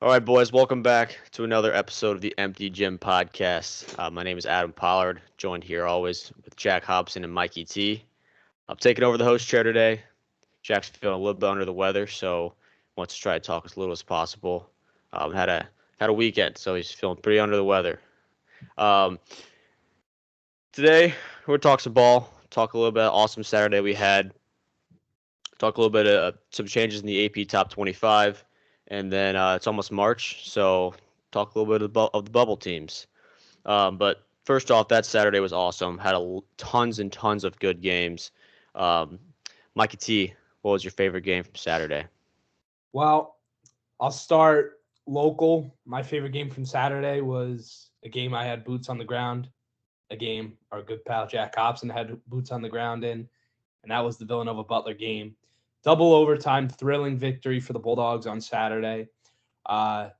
All right, boys, welcome back to another episode of the Empty Gym Podcast. My name is Adam Pollard, joined here always with Jack Hobson and Mikey T. I'm taking over the host chair today. Jack's feeling a little bit under the weather, so wants to try to talk as little as possible. Had a weekend, so he's feeling pretty under the weather. Um, Today we're gonna talk some ball, talk a little bit awesome Saturday we had, talk a little bit of some changes in the AP Top 25, and then it's almost March, so talk a little bit of the bubble teams. But first off, that Saturday was awesome. Had tons and tons of good games. Um, Mikey T, what was your favorite game from Saturday? Well, I'll start local. My favorite game from Saturday was a game I had boots on the ground, a game our good pal Jack Hobson had boots on the ground in, and that was the Villanova Butler game. Double overtime, thrilling victory for the Bulldogs on Saturday.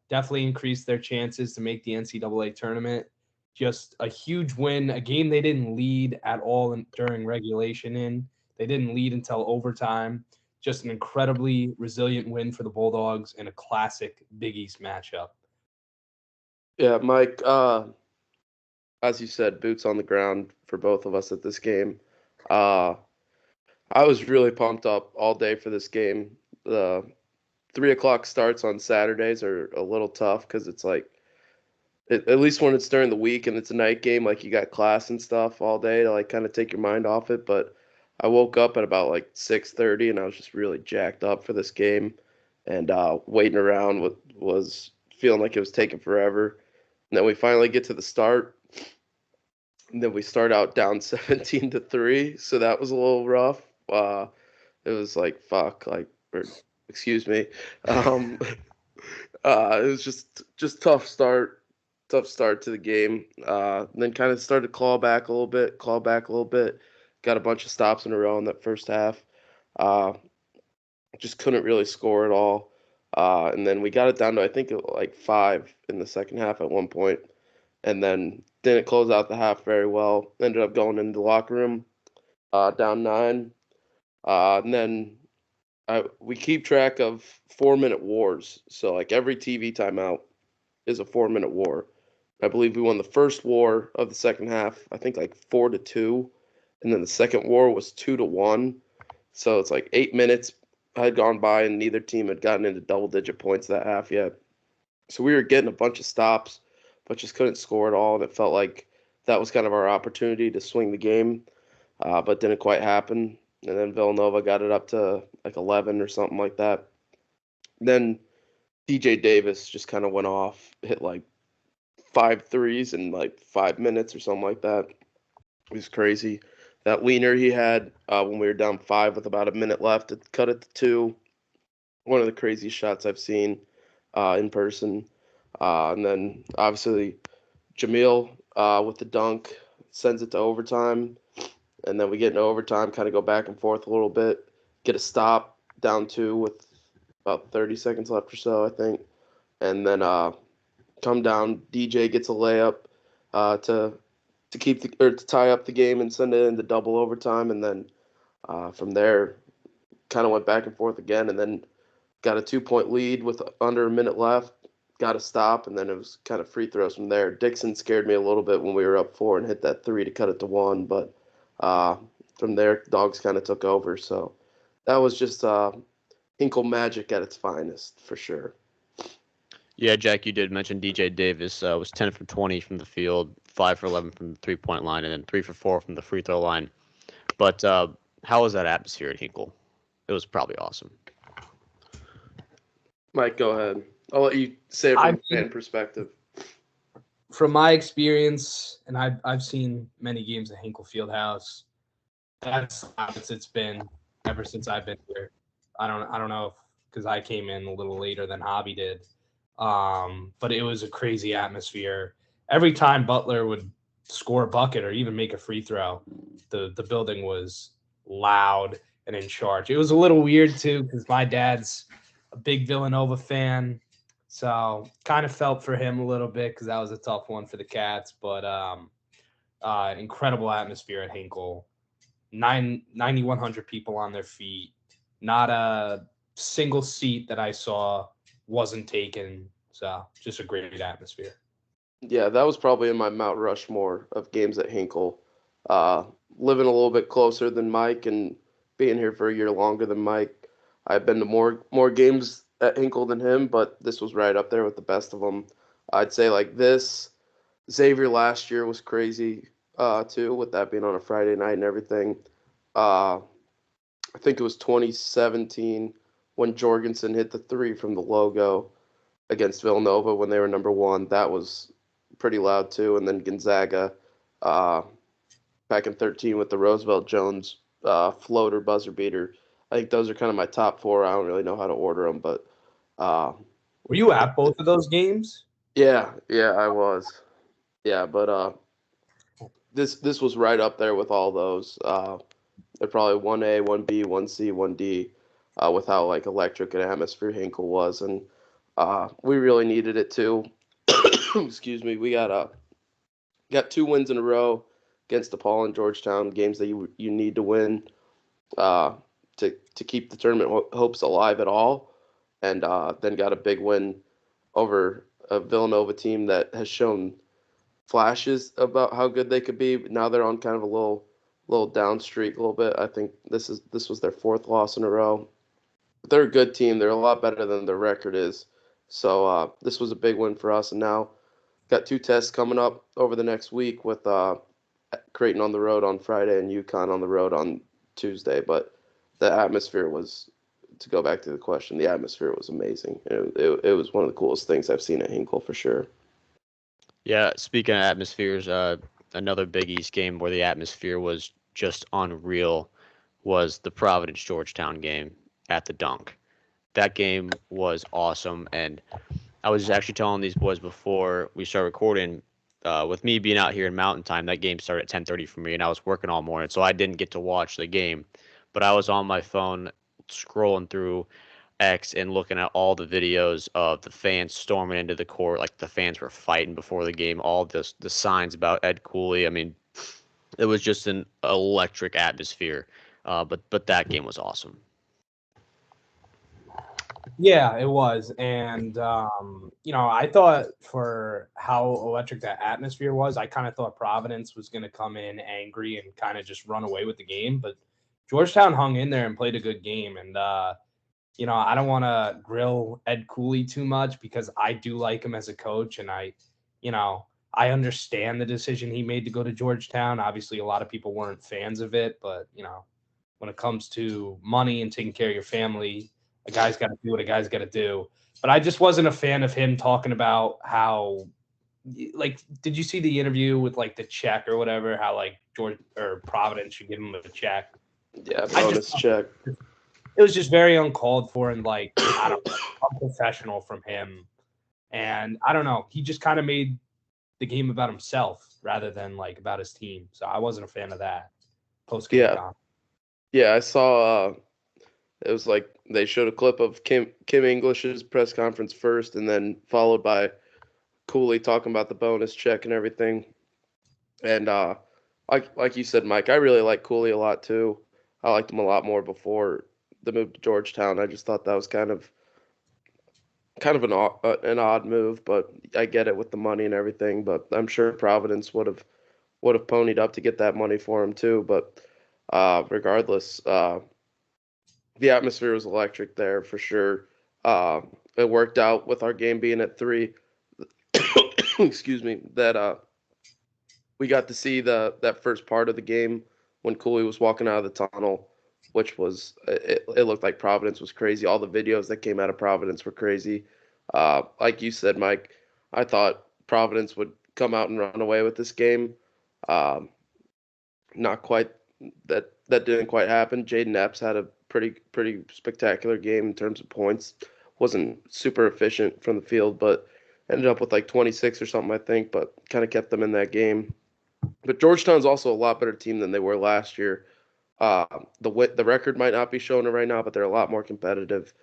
Definitely increased their chances to make the NCAA tournament. Just a huge win, a game they didn't lead at all during regulation in. They didn't lead until overtime. Just an incredibly resilient win for the Bulldogs in a classic Big East matchup. Yeah, Mike, as you said, boots on the ground for both of us at this game. Uh, I was really pumped up all day for this game. The 3 o'clock starts on Saturdays are a little tough because it's like, at least when it's during the week and it's a night game, like you got class and stuff all day to like kind of take your mind off it. But I woke up at about like 6:30 and I was just really jacked up for this game, and waiting around was feeling like it was taking forever. And then we finally get to the start. And then we start out down 17-3, so that was a little rough. It was like fuck, like or excuse me. Um, it was just tough start to the game. Then kind of started to claw back a little bit. Got a bunch of stops in a row in that first half. Uh, just couldn't really score at all. And then we got it down to I think like five in the second half at one point, and then didn't close out the half very well. Ended up going into the locker room down nine, and then we keep track of 4 minute wars. So like every TV timeout is a 4 minute war. I believe we won the first war of the second half. I think like 4-2, and then the second war was 2-1. So it's like 8 minutes had gone by and neither team had gotten into double digit points that half yet. So we were getting a bunch of stops, but just couldn't score at all. And it felt like that was kind of our opportunity to swing the game, but didn't quite happen. And then Villanova got it up to like 11 or something like that. Then DJ Davis just kind of went off, hit like five threes in like 5 minutes or something like that. It was crazy. That leaner he had when we were down five with about a minute left, it cut it to two. One of the craziest shots I've seen in person. And then obviously Jamil with the dunk sends it to overtime, and then we get into overtime, kind of go back and forth a little bit, get a stop down two with about 30 seconds left or so, I think, and then come down. DJ gets a layup to keep or to tie up the game and send it into double overtime, and then from there, kind of went back and forth again, and then got a 2 point lead with under a minute left. Got a stop, and then it was kind of free throws from there. Dixon scared me a little bit when we were up four and hit that three to cut it to one, but uh, from there, Dogs kind of took over. So that was just Hinkle magic at its finest for sure. Yeah, Jack, you did mention DJ Davis was 10 for 20 from the field, 5 for 11 from the 3 point line, and then 3 for 4 from the free throw line. But how was that atmosphere at Hinkle? It was probably awesome. Mike, go ahead. I'll let you say it I from a mean, fan perspective. from my experience, and I've seen many games at Hinkle Fieldhouse. That's the loudest it's been ever since I've been here. I don't know if because I came in a little later than Hobby did, but it was a crazy atmosphere. Every time Butler would score a bucket or even make a free throw, the building was loud and in charge. It was a little weird too because my dad's a big Villanova fan, so kind of felt for him a little bit because that was a tough one for the Cats. But incredible atmosphere at Hinkle. 9,100 people on their feet. Not a single seat that I saw wasn't taken. So just a great atmosphere. Yeah, that was probably in my Mount Rushmore of games at Hinkle. Living a little bit closer than Mike and being here for a year longer than Mike, I've been to more games at Hinkle than him, but this was right up there with the best of them. I'd say like this, Xavier last year was crazy too, with that being on a Friday night and everything. Uh, I think it was 2017 when Jorgensen hit the three from the logo against Villanova when they were number one. That was pretty loud too. And then Gonzaga uh, back in 13 with the Roosevelt Jones floater buzzer beater. I think those are kind of my top four. I don't really know how to order them, but uh, Were you at both of those games? yeah, I was. Yeah, but this was right up there with all those. They're probably 1A, 1B, 1C, 1D, with how like electric and atmosphere Hinkle was, and we really needed it too. Excuse me. We got 2 wins in a row against DePaul and Georgetown, games that you need to win uh, to keep the tournament hopes alive at all, and then got a big win over a Villanova team that has shown flashes about how good they could be. But now they're on kind of a little down streak a little bit. I think this was their 4th loss in a row. But they're a good team. They're a lot better than their record is. So this was a big win for us, and now got 2 tests coming up over the next week with Creighton on the road on Friday and UConn on the road on Tuesday. But the atmosphere was, to go back to the question, the atmosphere was amazing. It was one of the coolest things I've seen at Hinkle for sure. Yeah, speaking of atmospheres, another Big East game where the atmosphere was just unreal was the Providence Georgetown game at the Dunk. That game was awesome, and I was actually telling these boys before we started recording. With me being out here in Mountain Time, that game started at 10:30 for me, and I was working all morning, so I didn't get to watch the game. But I was on my phone scrolling through X and looking at all the videos of the fans storming into the court, like the fans were fighting before the game, all the signs about Ed Cooley. I mean, it was just an electric atmosphere. But that game was awesome. Yeah, it was. And, I thought for how electric that atmosphere was, I kind of thought Providence was going to come in angry and kind of just run away with the game. But Georgetown hung in there and played a good game. And, I don't want to grill Ed Cooley too much because I do like him as a coach. And I understand the decision he made to go to Georgetown. Obviously, a lot of people weren't fans of it. But, when it comes to money and taking care of your family, a guy's got to do what a guy's got to do. But I just wasn't a fan of him talking about how, like, did you see the interview with like the check or whatever? How like George or Providence should give him a check. Yeah, bonus check. It was just very uncalled for and like I don't know, unprofessional from him. And I don't know, he just kind of made the game about himself rather than like about his team. So I wasn't a fan of that post game. Yeah, I saw. It was like they showed a clip of Kim English's press conference first, and then followed by Cooley talking about the bonus check and everything. And like you said, Mike, I really like Cooley a lot too. I liked him a lot more before the move to Georgetown. I just thought that was kind of an odd move, but I get it with the money and everything. But I'm sure Providence would have ponied up to get that money for him too. But regardless, the atmosphere was electric there for sure. It worked out with our game being at 3. Excuse me. That we got to see that first part of the game when Cooley was walking out of the tunnel, which was it looked like Providence was crazy. All the videos that came out of Providence were crazy. Like you said, Mike, I thought Providence would come out and run away with this game. Not quite. That didn't quite happen. Jaden Epps had a pretty spectacular game in terms of points. Wasn't super efficient from the field, but ended up with like 26 or something, I think, but kind of kept them in that game. But Georgetown's also a lot better team than they were last year. The record might not be showing it right now, but they're a lot more competitive,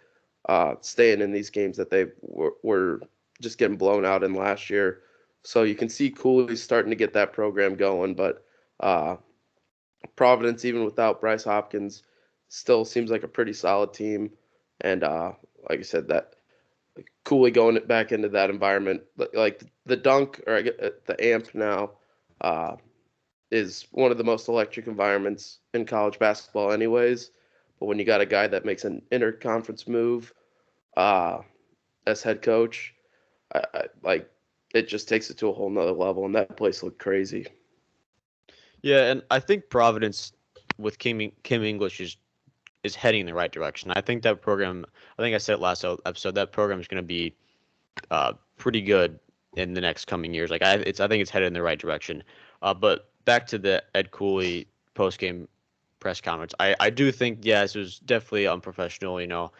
staying in these games that they were just getting blown out in last year. So you can see Cooley's starting to get that program going, but Providence, even without Bryce Hopkins, still seems like a pretty solid team. And like I said, that Cooley going back into that environment, like the dunk or the amp now, is one of the most electric environments in college basketball, anyways. But when you got a guy that makes an interconference move, as head coach, like it just takes it to a whole nother level, and that place looked crazy. Yeah, and I think Providence with Kim English is heading in the right direction. I think that program. I think I said it last episode. That program is going to be pretty good in the next coming years. Like I think it's headed in the right direction. But back to the Ed Cooley post game press conference. I do think yes, it was definitely unprofessional.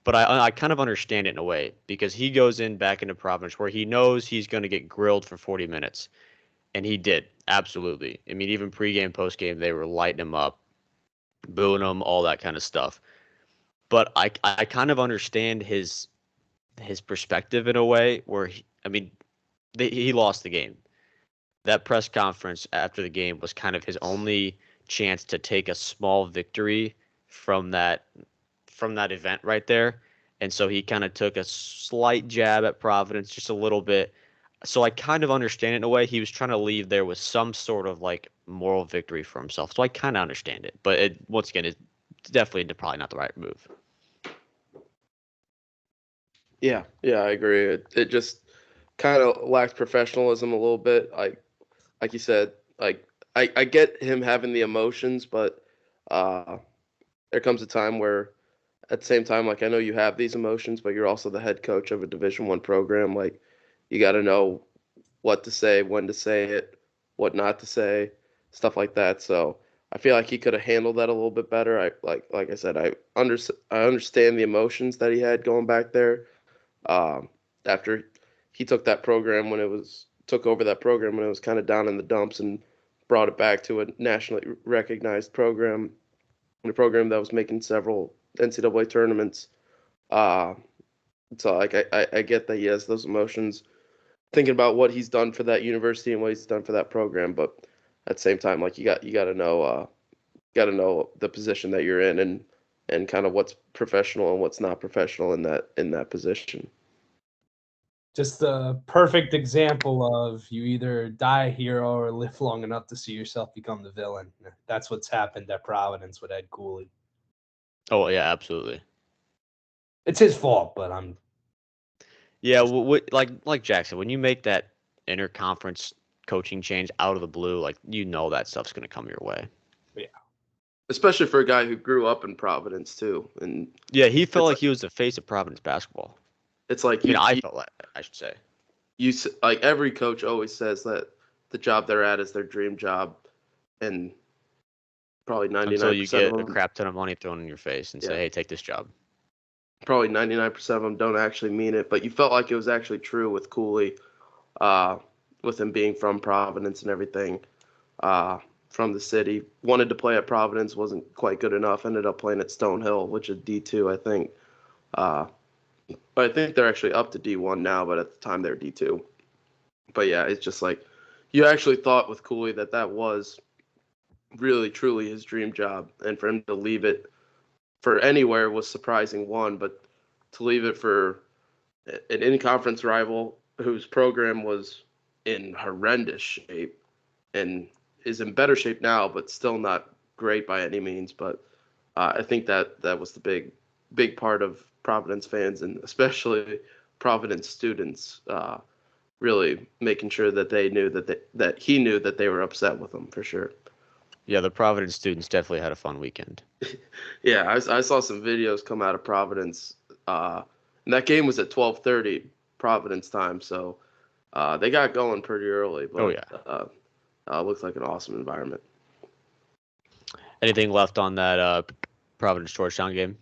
But I kind of understand it in a way because he goes back into Providence where he knows he's going to get grilled for 40 minutes. And he did. Absolutely. I mean, even pregame, postgame, they were lighting him up, booing him, all that kind of stuff. But I kind of understand his perspective in a way where, he lost the game. That press conference after the game was kind of his only chance to take a small victory from that event right there. And so he kind of took a slight jab at Providence, just a little bit. So I kind of understand it in a way. He was trying to leave there with some sort of like moral victory for himself. So I kind of understand it. But once again, it's definitely probably not the right move. Yeah, I agree. It just kind of lacks professionalism a little bit. Like you said, like I get him having the emotions, but there comes a time where at the same time, like I know you have these emotions, but you're also the head coach of a Division I program. Like you got to know what to say, when to say it, what not to say, stuff like that. So I feel like he could have handled that a little bit better. Like I said, I understand the emotions that he had going back there. After he took that program took over that program when it was kind of down in the dumps and brought it back to a nationally recognized program, a program that was making several NCAA tournaments. So like I get that he has those emotions, thinking about what he's done for that university and what he's done for that program, but at the same time, like you got to know the position that you're in and kind of what's professional and what's not professional in that position. Just the perfect example of you either die a hero or live long enough to see yourself become the villain. That's what's happened at Providence with Ed Cooley. Oh yeah, absolutely. It's his fault, but I'm. Yeah, like Jackson, when you make that interconference coaching change out of the blue, like that stuff's going to come your way. Yeah. Especially for a guy who grew up in Providence too, and yeah, he felt like he was the face of Providence basketball. It's like I felt like I should say. Like every coach always says that the job they're at is their dream job, and probably 99% until you get of them, a crap ton of money thrown in your face and say, "Hey, take this job." Probably 99% of them don't actually mean it, but you felt like it was actually true with Cooley, with him being from Providence and everything, from the city. Wanted to play at Providence, wasn't quite good enough. Ended up playing at Stonehill, which is D2, I think. But I think they're actually up to D1 now, but at the time they were D2. But yeah, it's just like you actually thought with Cooley that was really, truly his dream job. And for him to leave it for anywhere was surprising, one, but to leave it for an in-conference rival whose program was in horrendous shape and is in better shape now, but still not great by any means. But I think that was the big part of Providence fans and especially Providence students really making sure that they knew that he knew that they were upset with him for sure. Yeah, the Providence students definitely had a fun weekend. Yeah, I saw some videos come out of Providence, and that game was at 12:30 Providence time, so they got going pretty early. But, looks like an awesome environment. Anything left on that Providence Georgetown game?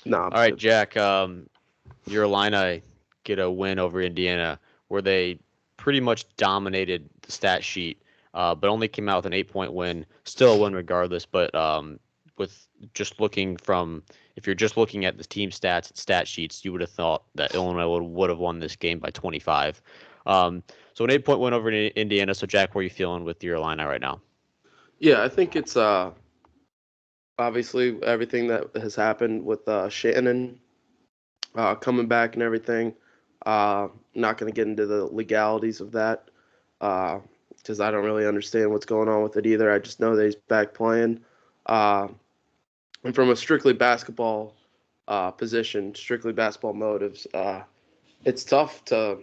No. All right, Jack. Your Illini get a win over Indiana, where they pretty much dominated the stat sheet, but only came out with an 8-point win. Still a win regardless, but with just if you're just looking at the team stats and stat sheets, you would have thought that Illinois would have won this game by 25. So an 8-point win over Indiana. So Jack, where are you feeling with your Illini right now? Yeah, I think it's obviously everything that has happened with Shannon coming back and everything. Not going to get into the legalities of that because I don't really understand what's going on with it either. I just know that he's back playing. And from a strictly basketball position, strictly basketball motives, it's tough to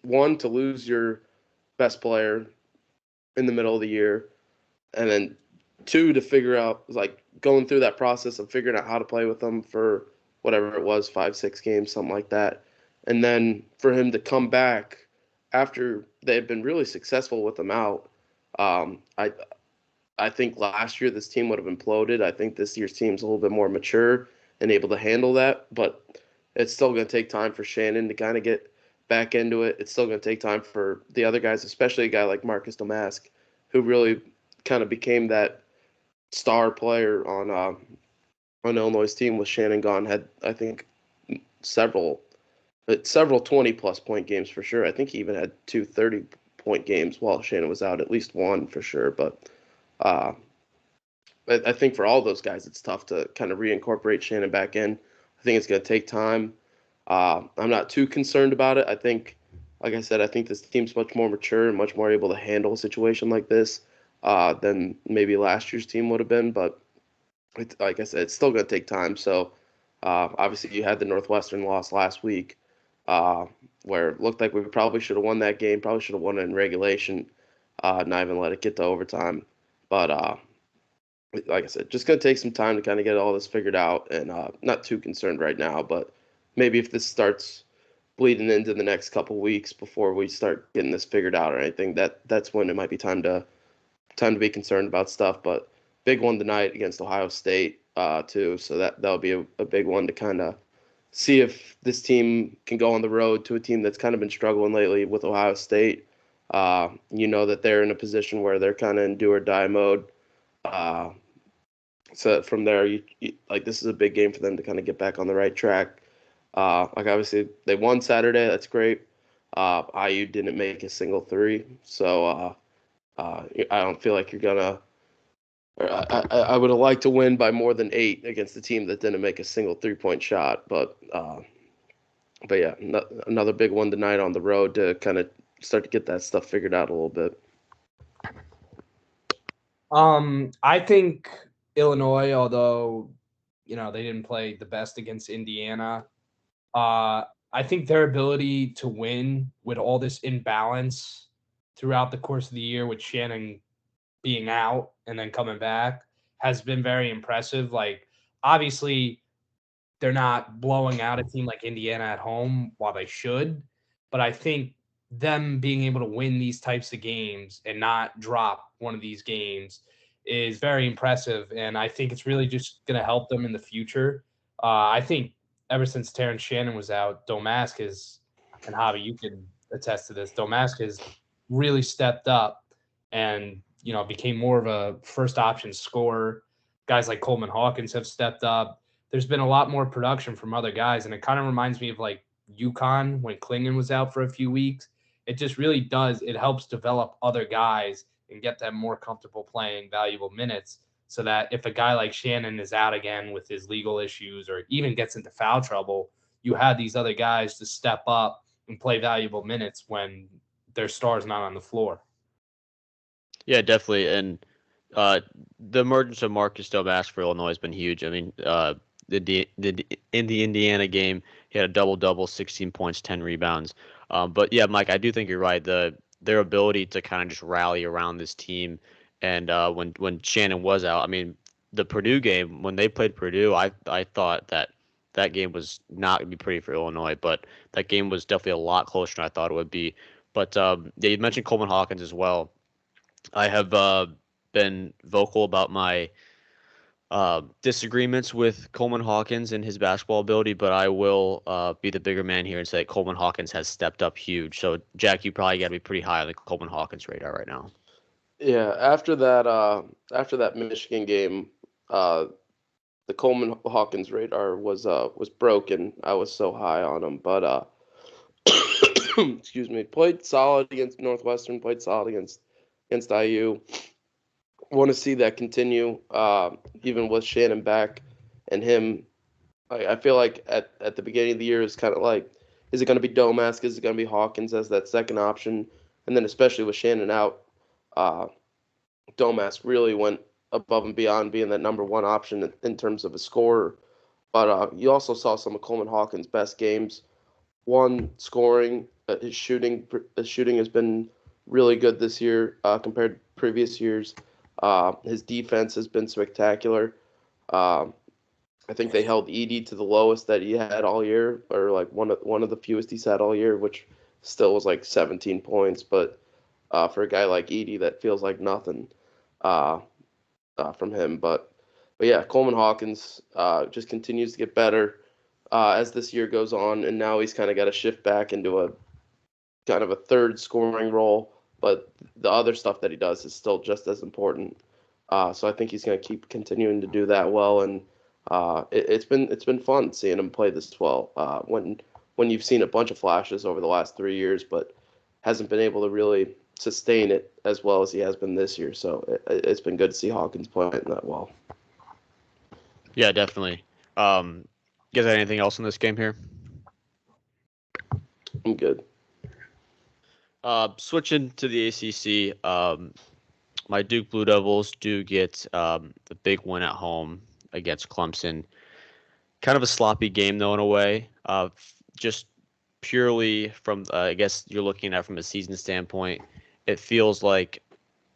lose your best player in the middle of the year, and then two, to figure out, like, going through that process of figuring out how to play with them for whatever it was, 5, 6 games, something like that. And then for him to come back after they had been really successful with him out. I think last year this team would have imploded. I think this year's team's a little bit more mature and able to handle that, but it's still going to take time for Shannon to kind of get back into it. It's still going to take time for the other guys, especially a guy like Marcus Domask, who really kind of became that star player on Illinois' team with Shannon gone. Had, I think, several 20-plus point games for sure. I think he even had 2 30-point games while Shannon was out, at least one for sure. But I think for all those guys, it's tough to kind of reincorporate Shannon back in. I think it's going to take time. I'm not too concerned about it. I think, like I said, I think this team's much more mature and much more able to handle a situation like this than maybe last year's team would have been. But like I said, it's still going to take time. So obviously you had the Northwestern loss last week where it looked like we probably should have won that game, probably should have won it in regulation, not even let it get to overtime. But like I said, just going to take some time to kind of get all this figured out, and not too concerned right now. But maybe if this starts bleeding into the next couple weeks before we start getting this figured out or anything, that's when it might be time to be concerned about stuff. But big one tonight against Ohio State too, so that'll be a big one to kind of see if this team can go on the road to a team that's kind of been struggling lately with Ohio State. That they're in a position where they're kind of in do or die mode. So from there, like, this is a big game for them to kind of get back on the right track. Like, obviously they won Saturday. That's great. IU didn't make a single three, so I don't feel like you're gonna. I would have liked to win by more than 8 against a team that didn't make a single 3-point shot, but yeah, another big one tonight on the road to kind of start to get that stuff figured out a little bit. I think Illinois, although they didn't play the best against Indiana, I think their ability to win with all this imbalance throughout the course of the year, with Shannon being out and then coming back, has been very impressive. Like, obviously, they're not blowing out a team like Indiana at home, while they should, but I think them being able to win these types of games and not drop one of these games is very impressive, and I think it's really just going to help them in the future. I think ever since Terrence Shannon was out, Domask has, and Javi, you can attest to this, Domask has really stepped up and became more of a first option scorer. Guys like Coleman Hawkins have stepped up. There's been a lot more production from other guys, and it kind of reminds me of like UConn when Klingon was out for a few weeks. It just really does. It helps develop other guys and get them more comfortable playing valuable minutes, so that if a guy like Shannon is out again with his legal issues or even gets into foul trouble, you have these other guys to step up and play valuable minutes when their star's not on the floor. Yeah, definitely. And the emergence of Marcus Domask for Illinois has been huge. I mean, in the Indiana game, he had a double-double, 16 points, 10 rebounds. But yeah, Mike, I do think you're right. Their ability to kind of just rally around this team, and when Shannon was out, I mean, the Purdue game, when they played Purdue, I thought that game was not going to be pretty for Illinois, but that game was definitely a lot closer than I thought it would be. But yeah, you mentioned Coleman Hawkins as well. I have been vocal about my disagreements with Coleman Hawkins and his basketball ability, but I will be the bigger man here and say that Coleman Hawkins has stepped up huge. So, Jack, you probably got to be pretty high on the Coleman Hawkins radar right now. Yeah, after that Michigan game, the Coleman Hawkins radar was broken. I was so high on him, but excuse me, played solid against Northwestern, played solid against IU. Want to see that continue, even with Shannon back and him I feel like at the beginning of the year, it's kind of like, is it going to be Domask? Is it going to be Hawkins as that second option? And then especially with Shannon out, uh, Domask really went above and beyond being that number one option in terms of a scorer. But you also saw some of Coleman Hawkins' best games. One, scoring. His shooting has been really good this year compared to previous years. His defense has been spectacular. Um, I think they held Edie to the lowest that he had all year, or like one of the fewest he's had all year, which still was like 17 points. But for a guy like Edie, that feels like nothing uh, from him. But yeah, Coleman Hawkins just continues to get better as this year goes on, and now he's kind of got to shift back into a kind of a third scoring role. But the other stuff that he does is still just as important. So I think he's going to keep continuing to do that well, and it's been fun seeing him play this well. When you've seen a bunch of flashes over the last 3 years, but hasn't been able to really sustain it as well as he has been this year. So it's been good to see Hawkins playing that well. Yeah, definitely. You guys have anything else in this game here? I'm good. Switching to the ACC, my Duke Blue Devils do get the big win at home against Clemson. Kind of a sloppy game, though, in a way. Just purely from, I guess you're looking at from a season standpoint, it feels like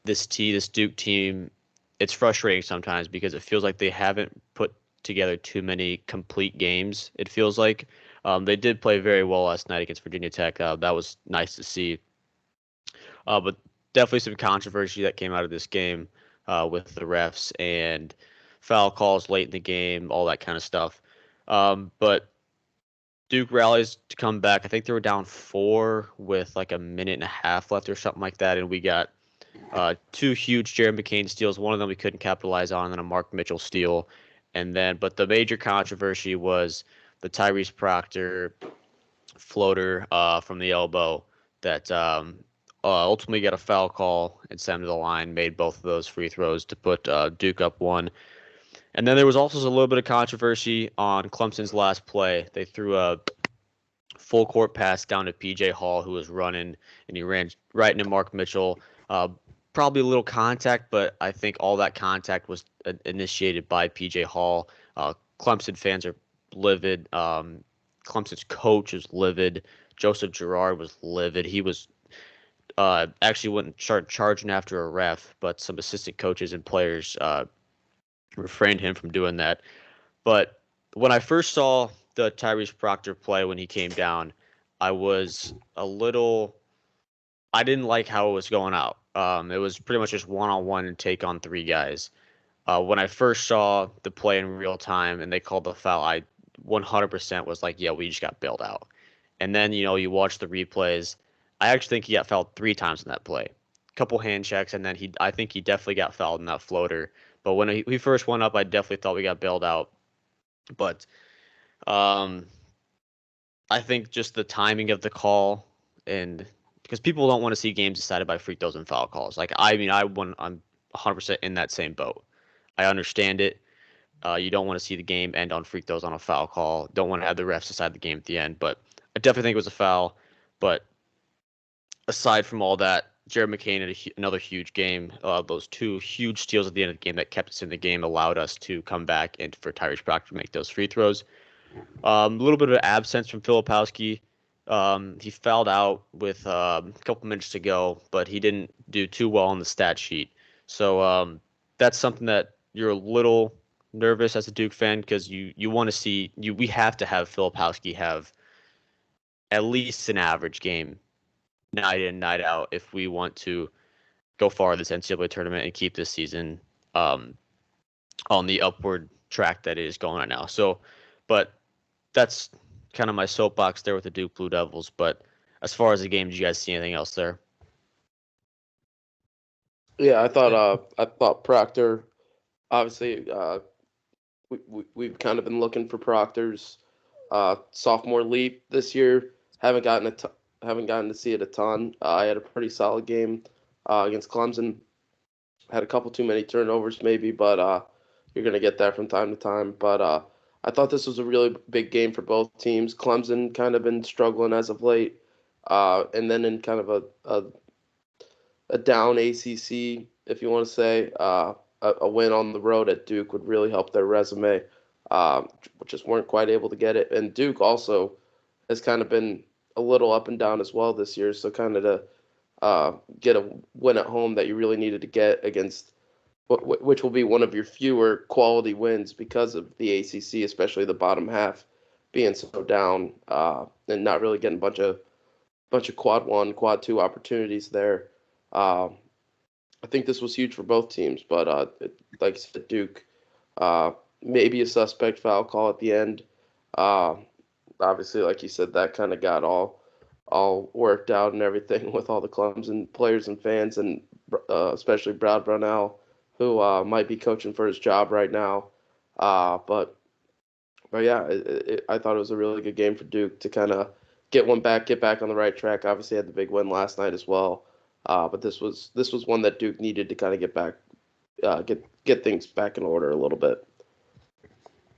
this Duke team, it's frustrating sometimes because it feels like they haven't put together too many complete games. It feels like they did play very well last night against Virginia Tech. That was nice to see. But definitely some controversy that came out of this game with the refs and foul calls late in the game, all that kind of stuff. But Duke rallies to come back. I think they were down 4 with like a minute and a half left or something like that, and we got 2 huge Jared McCain steals. One of them we couldn't capitalize on, and then a Mark Mitchell steal. But the major controversy was the Tyrese Proctor floater from the elbow that ultimately got a foul call and sent him to the line, made both of those free throws to put Duke up 1. And then there was also a little bit of controversy on Clemson's last play. They threw a full court pass down to PJ Hall, who was running, and he ran right into Mark Mitchell. Probably a little contact, but I think all that contact was initiated by PJ Hall. Clemson fans are livid. Clemson's coach is livid. Joseph Girard was livid. He was actually went and started charging after a ref, but some assistant coaches and players refrained him from doing that. But when I first saw the Tyrese Proctor play when he came down, I was I didn't like how it was going out. It was pretty much just one-on-one and take on 3 guys. When I first saw the play in real time and they called the foul, I 100% was like, yeah, we just got bailed out. And then, you watch the replays. I actually think he got fouled 3 times in that play. A couple hand checks, and then I think he definitely got fouled in that floater. But when he first went up, I definitely thought we got bailed out. But I think just the timing of the call, and because people don't want to see games decided by free throws and foul calls. Like, I'm 100% in that same boat. I understand it. You don't want to see the game end on free throws on a foul call. Don't want to have the refs decide the game at the end. But I definitely think it was a foul. But aside from all that, Jared McCain had another huge game. Those 2 huge steals at the end of the game that kept us in the game allowed us to come back and for Tyrese Proctor to make those free throws. A little bit of an absence from Filipowski. He fouled out with a couple minutes to go, but he didn't do too well on the stat sheet. So that's something that you're a little nervous as a Duke fan because you want to see we have to have Filipowski have at least an average game night in, night out if we want to go far this NCAA tournament and keep this season on the upward track that it is going right now. So, but that's kind of my soapbox there with the Duke Blue Devils. But as far as the game, did you guys see anything else there? Yeah, I thought Proctor. Obviously, we've kind of been looking for Proctor's sophomore leap this year. Haven't gotten to see it a ton. I had a pretty solid game against Clemson. Had a couple too many turnovers maybe, but you're gonna get that from time to time. But I thought this was a really big game for both teams. Clemson kind of been struggling as of late, and then in kind of a down ACC, if you want to say, a win on the road at Duke would really help their resume, just weren't quite able to get it. And Duke also has kind of been a little up and down as well this year, so kind of to get a win at home that you really needed to get against, which will be one of your fewer quality wins because of the ACC, especially the bottom half being so down, and not really getting a bunch of quad 1, quad 2 opportunities there. I think this was huge for both teams, but like I said, Duke, maybe a suspect foul call at the end. Obviously, like you said, that kind of got all worked out and everything with all the Clemson players and fans, and especially Brad Brownell, who might be coaching for his job right now. But yeah, I thought it was a really good game for Duke to kind of get back on the right track. Obviously, had the big win last night as well. But this was one that Duke needed to kind of get back, get things back in order a little bit.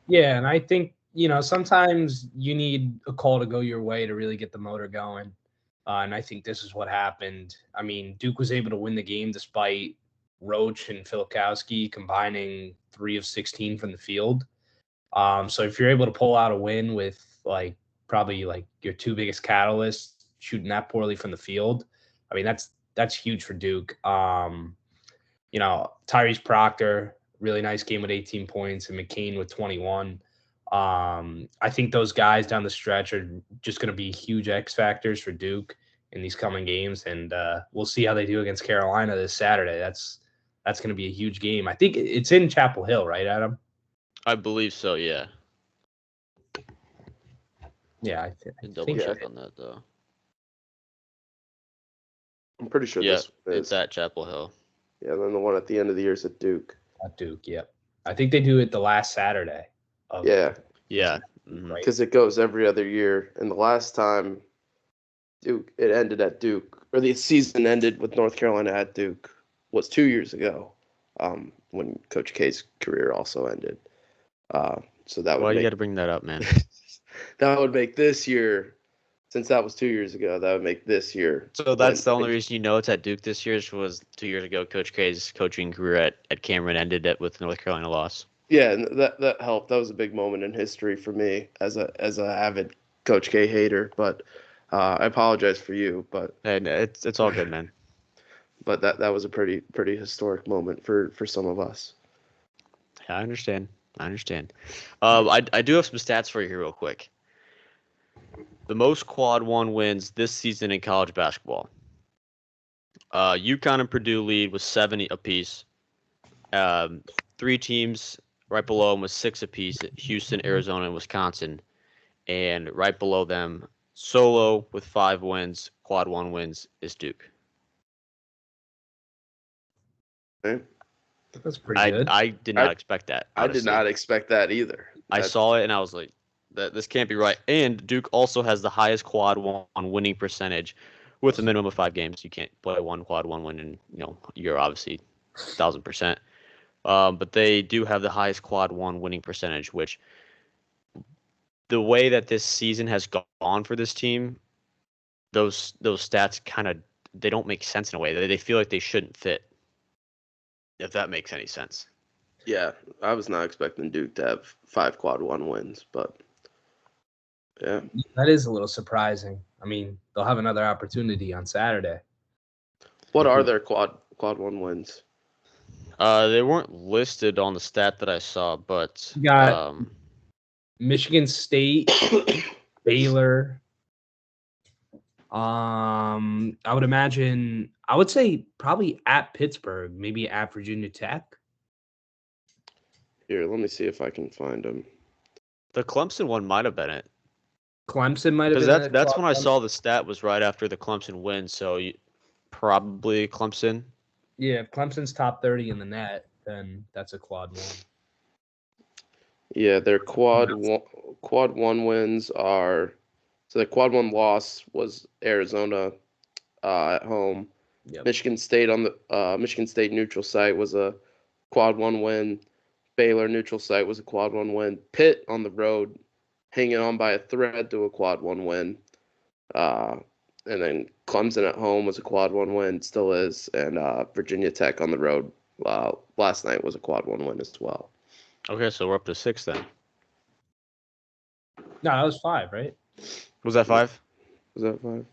Yeah, and I think, sometimes you need a call to go your way to really get the motor going. And I think this is what happened. I mean, Duke was able to win the game despite Roach and Filikowski combining 3 of 16 from the field. So if you're able to pull out a win with probably your 2 biggest catalysts shooting that poorly from the field, I mean, that's huge for Duke. Tyrese Proctor, really nice game with 18 points, and McCain with 21. I think those guys down the stretch are just going to be huge X factors for Duke in these coming games, and we'll see how they do against Carolina this Saturday. That's going to be a huge game. I think it's in Chapel Hill, right, Adam? I believe so, yeah. Yeah, I double check on that, though. I'm pretty sure it's at Chapel Hill. Yeah, then the one at the end of the year is at Duke. At Duke, yep. I think they do it the last Saturday. Yeah. Because it goes every other year. And the last time it ended at Duke, or the season ended with North Carolina at Duke, was 2 years ago, when Coach K's career also ended. So that you got to bring that up, man. That would make this year, since that was 2 years ago, that would make this year. So that's the only reason it's at Duke this year was 2 years ago Coach K's coaching career at Cameron ended with North Carolina loss. Yeah, and that helped. That was a big moment in history for me as a avid Coach K hater. But I apologize for you. But it's all good, man. But that was a pretty historic moment for some of us. Yeah, I understand. I do have some stats for you here real quick. The most quad 1 wins this season in college basketball. UConn and Purdue lead with 70 apiece. 3 teams right below them with 6 apiece: Houston, Arizona, and Wisconsin. And right below them, solo with 5 wins, quad 1 wins, is Duke. Okay. That's pretty good. I did not expect that. Honestly. I did not expect that either. I saw it and I was like, this can't be right. And Duke also has the highest quad 1 winning percentage with a minimum of 5 games. You can't play one quad 1 win and you're obviously 1,000%. But they do have the highest quad 1 winning percentage, which the way that this season has gone for this team, those stats they don't make sense in a way. They feel like they shouldn't fit. If that makes any sense. Yeah, I was not expecting Duke to have 5 quad 1 wins, but yeah. That is a little surprising. I mean, they'll have another opportunity on Saturday. What are their quad 1 wins? They weren't listed on the stat that I saw, but you got Michigan State, Baylor. I would say probably at Pittsburgh, maybe at Virginia Tech. Here, let me see if I can find them. The Clemson one might have been it. Clemson might have been it. Because that's when I saw the stat was right after the Clemson win, so probably Clemson. Yeah, if Clemson's top 30 in the net, then that's a quad 1. Yeah, their quad 1 wins are. So the quad 1 loss was Arizona at home. Yep. Michigan State on the Michigan State neutral site was a quad 1 win. Baylor neutral site was a quad 1 win. Pitt on the road, hanging on by a thread to a quad 1 win. And then Clemson at home was a quad 1 win, still is. And Virginia Tech on the road last night was a quad 1 win as well. Okay, so we're up to 6 then. No, that was 5, right? Was that 5? Was that 5?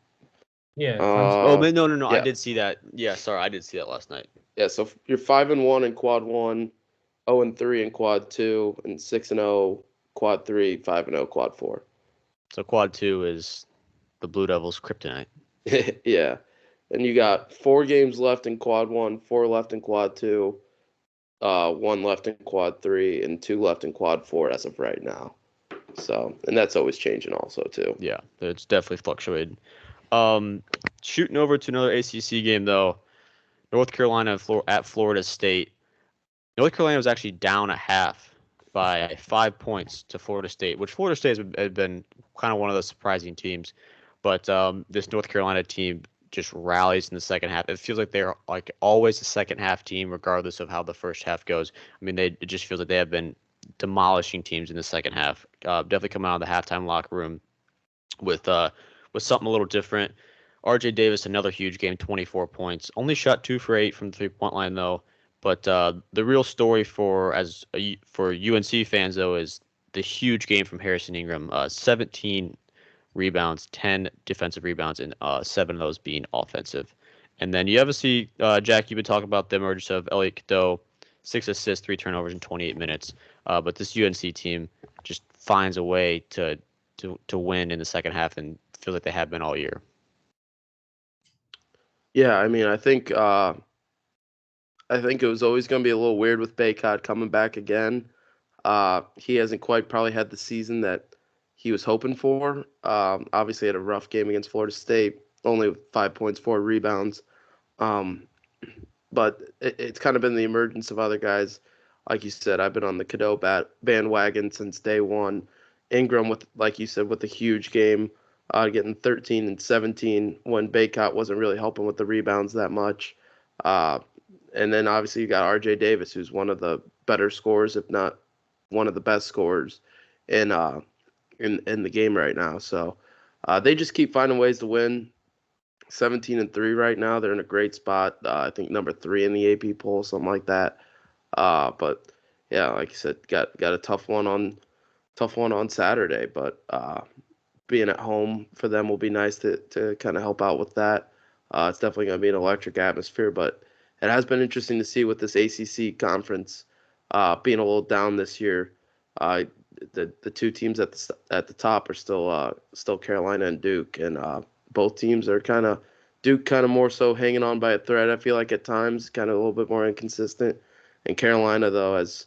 Yeah. Oh, man, no. yeah. I did see that. Yeah, sorry, I did see that last night. Yeah, so you're 5-1 in quad 1, 0-3 in quad 2, and 6-0 quad 3, 5-0 quad 4. So quad 2 is the Blue Devils' kryptonite. Yeah. And you got 4 games left in quad 1, 4 left in quad 2, 1 left in quad 3, and 2 left in quad 4 as of right now. So, and that's always changing also too. Yeah, it's definitely fluctuated. Shooting over to another ACC game though, North Carolina at Florida State. North Carolina was actually down a half by 5 points to Florida State, which Florida State has been kind of one of the surprising teams. But this North Carolina team just rallies in the second half. It feels like they're like always a second half team, regardless of how the first half goes. I mean, it just feels like they have been demolishing teams in the second half. Definitely coming out of the halftime locker room with something a little different. R.J. Davis, another huge game, 24 points. Only shot 2 for 8 from the 3-point line though. But the real story for UNC fans though is the huge game from Harrison Ingram. 17 rebounds, 10 defensive rebounds, and 7 of those being offensive. And then you obviously, Jack, you've been talking about the emergence of Elliot Cadeau, 6 assists, 3 turnovers in 28 minutes. But this UNC team just finds a way to win in the second half and feels like they have been all year. Yeah, I mean, I think it was always going to be a little weird with Baycott coming back again. He hasn't quite probably had the season that he was hoping for. Obviously had a rough game against Florida State, only 5 points, 4 rebounds. But it's kind of been the emergence of other guys. Like you said, I've been on the Cadeau bandwagon since day one. Ingram, like you said, with a huge game, getting 13 and 17 when Baycott wasn't really helping with the rebounds that much. And then obviously you got R.J. Davis, who's one of the better scorers, if not one of the best scorers in the game right now. So they just keep finding ways to win. 17-3 right now. They're in a great spot. I think number 3 in the AP poll, something like that. But yeah, like you said, got a tough one on Saturday. But being at home for them will be nice to kind of help out with that. It's definitely going to be an electric atmosphere. But it has been interesting to see with this ACC conference being a little down this year. The 2 teams at the top are still Carolina and Duke, and both teams are Duke kind of more so hanging on by a thread. I feel like at times kind of a little bit more inconsistent, and Carolina though has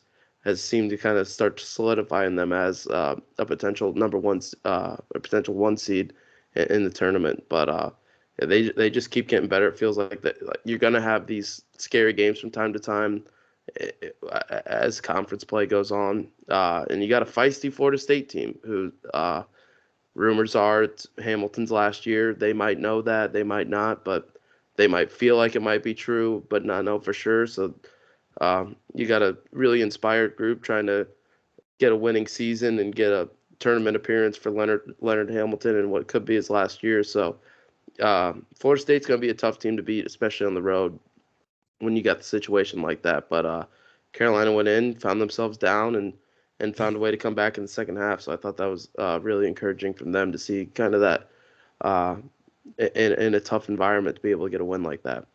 seemed to kind of start to solidify in them as a potential number 1, a potential 1 seed in the tournament. But they just keep getting better. It feels like that you're gonna have these scary games from time to time as conference play goes on, and you got a feisty Florida State team who rumors are it's Hamilton's last year. They might know that, they might not, but they might feel like it might be true, but not know for sure. So you got a really inspired group trying to get a winning season and get a tournament appearance for Leonard Hamilton in what could be his last year. So Florida State's going to be a tough team to beat, especially on the road when you got the situation like that. But Carolina went in, found themselves down, and found a way to come back in the second half. So I thought that was really encouraging from them to see kind of that in a tough environment to be able to get a win like that.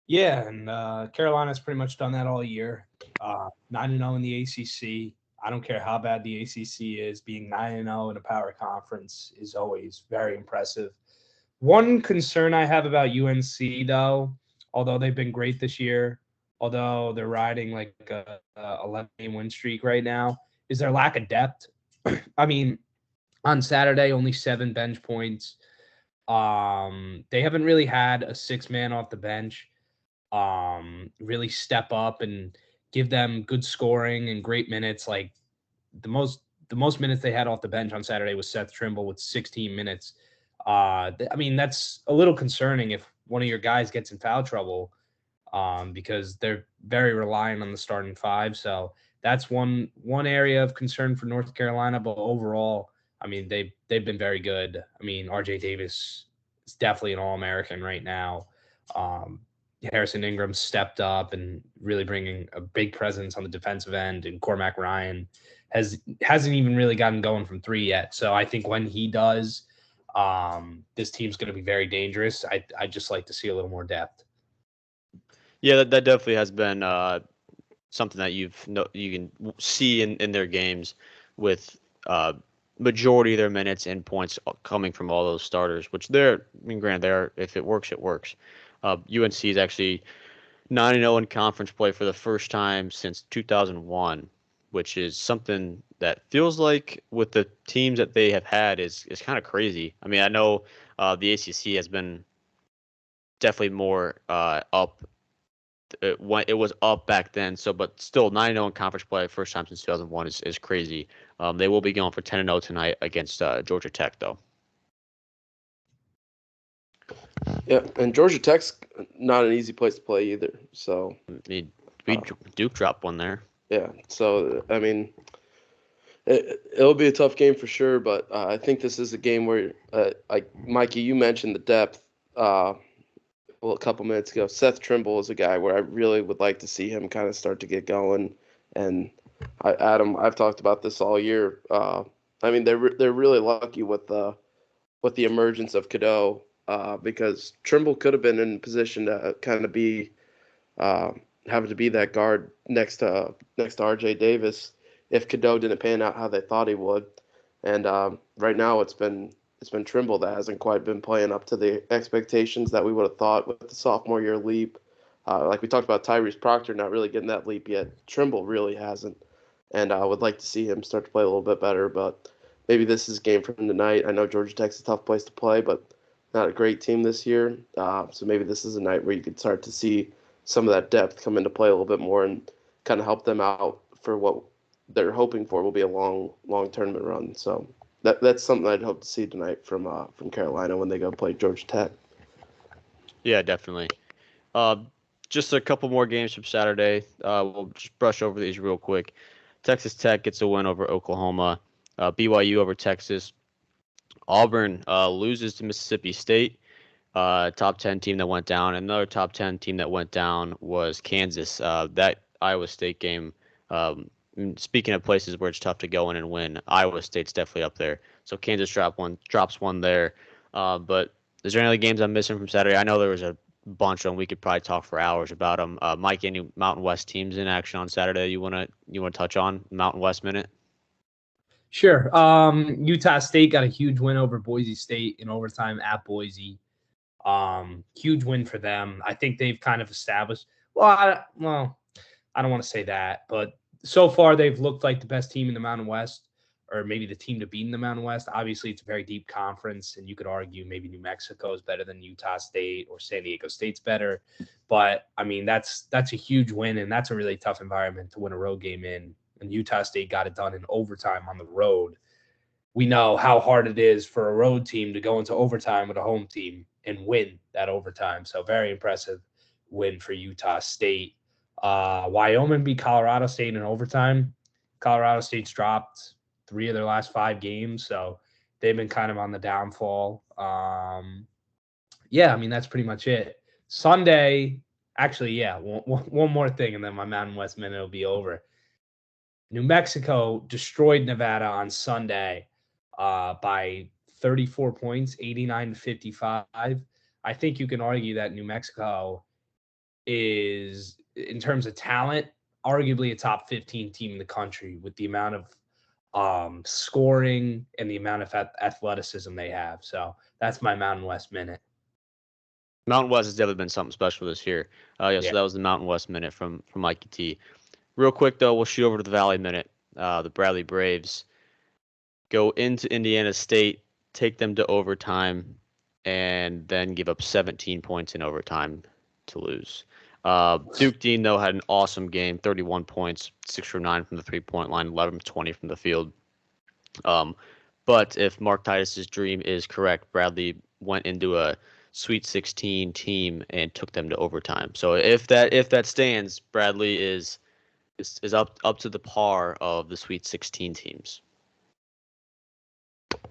Yeah, and Carolina's pretty much done that all year. 9-0 in the ACC. I don't care how bad the ACC is. Being 9-0 in a power conference is always very impressive. One concern I have about UNC, though, although they've been great this year, although they're riding like a 11-game win streak right now, is their lack of depth. I mean, on Saturday, only 7 bench points. They haven't really had a 6-man off the bench really step up and give them good scoring and great minutes. Like the most minutes they had off the bench on Saturday was Seth Trimble with 16 minutes. I mean, that's a little concerning if one of your guys gets in foul trouble. because they're very reliant on the starting five. So that's one area of concern for North Carolina. But overall, I mean, they've been very good. I mean, RJ Davis is definitely an All-American right now. Harrison Ingram stepped up and really bringing a big presence on the defensive end, and Cormac Ryan hasn't even really gotten going from three yet. So I think when he does, this team's going to be very dangerous. I just like to see a little more depth. Yeah, that definitely has been something that you can see in their games with majority of their minutes and points coming from all those starters, which granted, if it works, it works. UNC is actually 9-0 in conference play for the first time since 2001, which is something that feels like with the teams that they have had is kind of crazy. I mean, I know the ACC has been definitely more up. It was up back then, but still 9-0 in conference play first time since 2001 is crazy. They will be going for 10-0 tonight against Georgia Tech, though. Yeah, and Georgia Tech's not an easy place to play either. So Duke dropped one there. Yeah, so I mean, it'll be a tough game for sure. But I think this is a game where, like Mikey, you mentioned the depth. A couple minutes ago, Seth Trimble is a guy where I really would like to see him kind of start to get going. And Adam, I've talked about this all year. I mean, they're really lucky with the emergence of Cadeau. Because Trimble could have been in position to kind of be having to be that guard next to RJ Davis if Cadeau didn't pan out how they thought he would. And right now it's been Trimble that hasn't quite been playing up to the expectations that we would have thought with the sophomore year leap. Like we talked about Tyrese Proctor not really getting that leap yet. Trimble really hasn't. And I would like to see him start to play a little bit better, but maybe this is a game for him tonight. I know Georgia Tech's a tough place to play, but not a great team this year. So maybe this is a night where you could start to see some of that depth come into play a little bit more and kind of help them out for what they're hoping for will be a long tournament run. So that's something I'd hope to see tonight from Carolina when they go play Georgia Tech. Yeah, definitely. Just a couple more games from Saturday. We'll just brush over these real quick. Texas Tech gets a win over Oklahoma. BYU over Texas. Auburn loses to Mississippi State. Top 10 team that went down. Another top 10 team that went down was Kansas. That Iowa State game, speaking of places where it's tough to go in and win, Iowa State's definitely up there. So Kansas drops one there. But is there any other games I'm missing from Saturday? I know there was a bunch of them. We could probably talk for hours about them. Mike, any Mountain West teams in action on Saturday you want to touch on? Mountain West Minute? Sure. Utah State got a huge win over Boise State in overtime at Boise. Huge win for them. I think they've kind of established. I don't want to say that, but so far they've looked like the best team in the Mountain West, or maybe the team to beat in the Mountain West. Obviously, it's a very deep conference, and you could argue maybe New Mexico is better than Utah State or San Diego State's better. But I mean, that's a huge win, and that's a really tough environment to win a road game in. And Utah State got it done in overtime on the road. We know how hard it is for a road team to go into overtime with a home team and win that overtime. So very impressive win for Utah State. Wyoming beat Colorado State in overtime. Colorado State's dropped 3 of their last 5 games, so they've been kind of on the downfall. Yeah, I mean, that's pretty much it. Sunday, actually, yeah, one more thing, and then my Mountain West Minute will be over. New Mexico destroyed Nevada on Sunday by 34 points, 89-55. I think you can argue that New Mexico is, in terms of talent, arguably a top 15 team in the country with the amount of scoring and the amount of athleticism they have. So that's my Mountain West Minute. Mountain West has definitely been something special this year. So that was the Mountain West Minute from Mikey T. Real quick, though, we'll shoot over to the Valley Minute. The Bradley Braves go into Indiana State, take them to overtime, and then give up 17 points in overtime to lose. Duke Dean, though, had an awesome game, 31 points, 6 for 9 from the three-point line, 11 for 20 from the field. But if Mark Titus's dream is correct, Bradley went into a Sweet 16 team and took them to overtime. So if that stands, Bradley is up to the par of the Sweet 16 teams.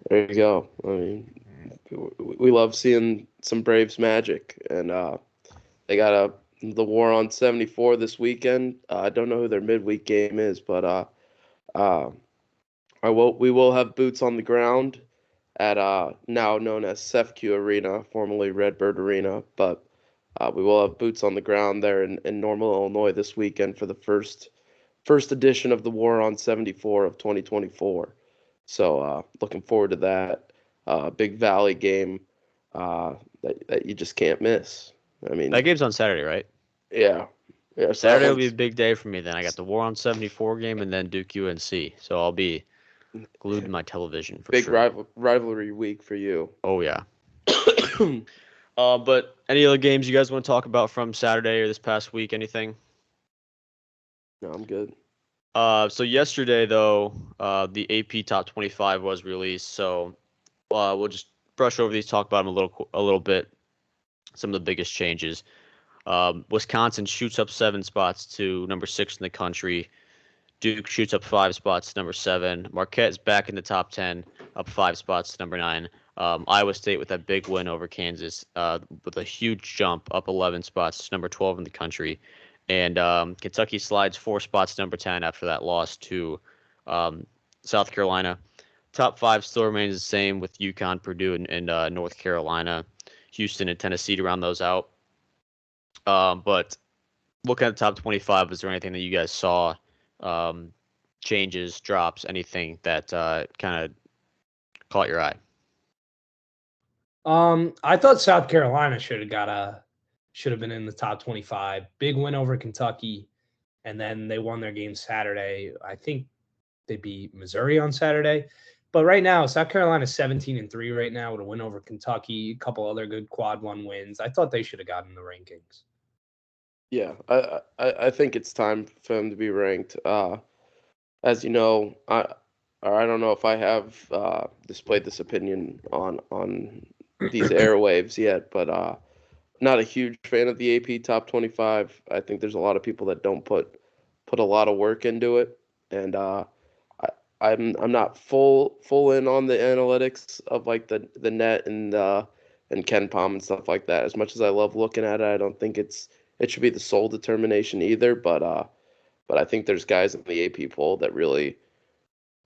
There you go. I mean, we love seeing some Braves magic, and they got the War on 74 this weekend. I don't know who their midweek game is, but we will have boots on the ground at now known as CEFCU Arena, formerly Redbird Arena, but we will have boots on the ground there in Normal, Illinois this weekend for the first edition of the War on 74 of 2024. So looking forward to that. Big Valley game that you just can't miss. I mean, That game's on Saturday, right? yeah. So Saturday will be a big day for me. Then I got the War on 74 game and then Duke UNC. So I'll be glued to my television for big sure. rivalry week for you. Oh yeah. But any other games you guys want to talk about from Saturday or this past week? Anything? No, I'm good. So yesterday though, the AP Top 25 was released. So we'll just brush over these, talk about them a little bit. Some of the biggest changes. Wisconsin shoots up 7 spots to number 6 in the country. Duke shoots up 5 spots to number 7. Marquette's back in the top 10, up 5 spots to number 9. Iowa State with that big win over Kansas, with a huge jump, up 11 spots to number 12 in the country. And Kentucky slides 4 spots to number 10 after that loss to South Carolina. Top 5 still remains the same with UConn, Purdue, and North Carolina, Houston, and Tennessee to round those out. But looking at the top 25, is there anything that you guys saw, changes, drops, anything that kind of caught your eye? I thought South Carolina should have been in the top 25. Big win over Kentucky, and then they won their game Saturday. I think they beat Missouri on Saturday. But right now, South Carolina's 17-3 right now with a win over Kentucky, a couple other good quad one wins. I thought they should have gotten the rankings. Yeah, I think it's time for them to be ranked. As you know, I don't know if I have displayed this opinion on these airwaves yet, but not a huge fan of the AP Top 25. I think there's a lot of people that don't put a lot of work into it, and I'm not full in on the analytics of like the net and Ken Palm and stuff like that. As much as I love looking at it, I don't think it should be the sole determination either. But I think there's guys in the AP poll that really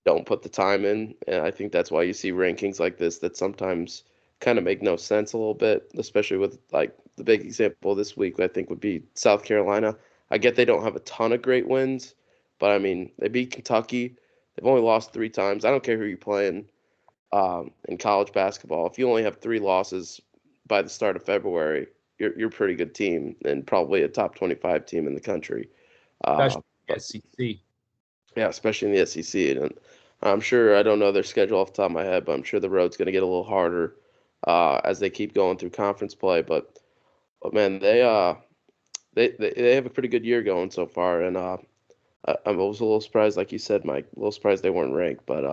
don't put the time in, and I think that's why you see rankings like this that sometimes kind of make no sense a little bit, especially with like the big example this week I think would be South Carolina. I get they don't have a ton of great wins, but I mean, they beat Kentucky. They've only lost 3 times. I don't care who you're playing in college basketball. If you only have 3 losses by the start of February, you're a pretty good team and probably a top 25 team in the country. Especially the SEC. Yeah, especially in the SEC. And I'm sure, I don't know their schedule off the top of my head, but I'm sure the road's going to get a little harder as they keep going through conference play. But man, they have a pretty good year going so far. And I was a little surprised, like you said, Mike, a little surprised they weren't ranked. But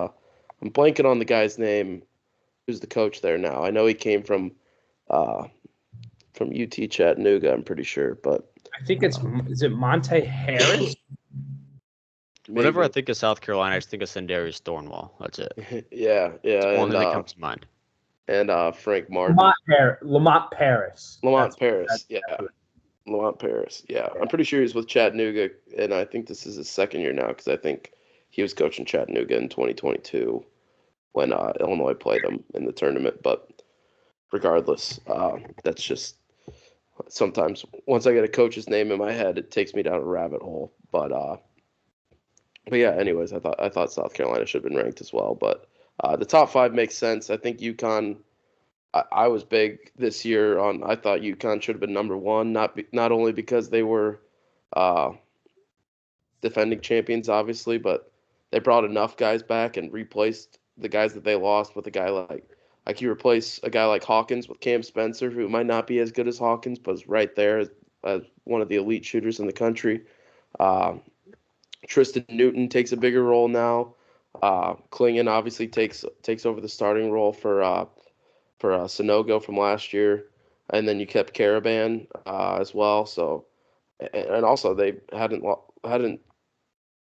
I'm blanking on the guy's name who's the coach there now. I know he came from UT Chattanooga, I'm pretty sure. But I think is it Monte Harris? Whenever I think of South Carolina, I just think of Sendarius Thornwall. That's it. yeah. It's one thing that comes to mind. And Frank Martin. Lamont Paris. Lamont Paris, yeah. I'm pretty sure he's with Chattanooga, and I think this is his second year now because I think he was coaching Chattanooga in 2022 when Illinois played him in the tournament. But regardless, that's just sometimes once I get a coach's name in my head, it takes me down a rabbit hole. But yeah, anyways, I thought South Carolina should have been ranked as well. But the top 5 makes sense. I think UConn. I was big this year on. I thought UConn should have been number 1, not only because they were defending champions, obviously, but they brought enough guys back and replaced the guys that they lost with a guy like you replace a guy like Hawkins with Cam Spencer, who might not be as good as Hawkins, but is right there as one of the elite shooters in the country. Tristan Newton takes a bigger role now. Klingon obviously takes over the starting role for Sonogo from last year. and then you kept Caravan as well. So, and also they hadn't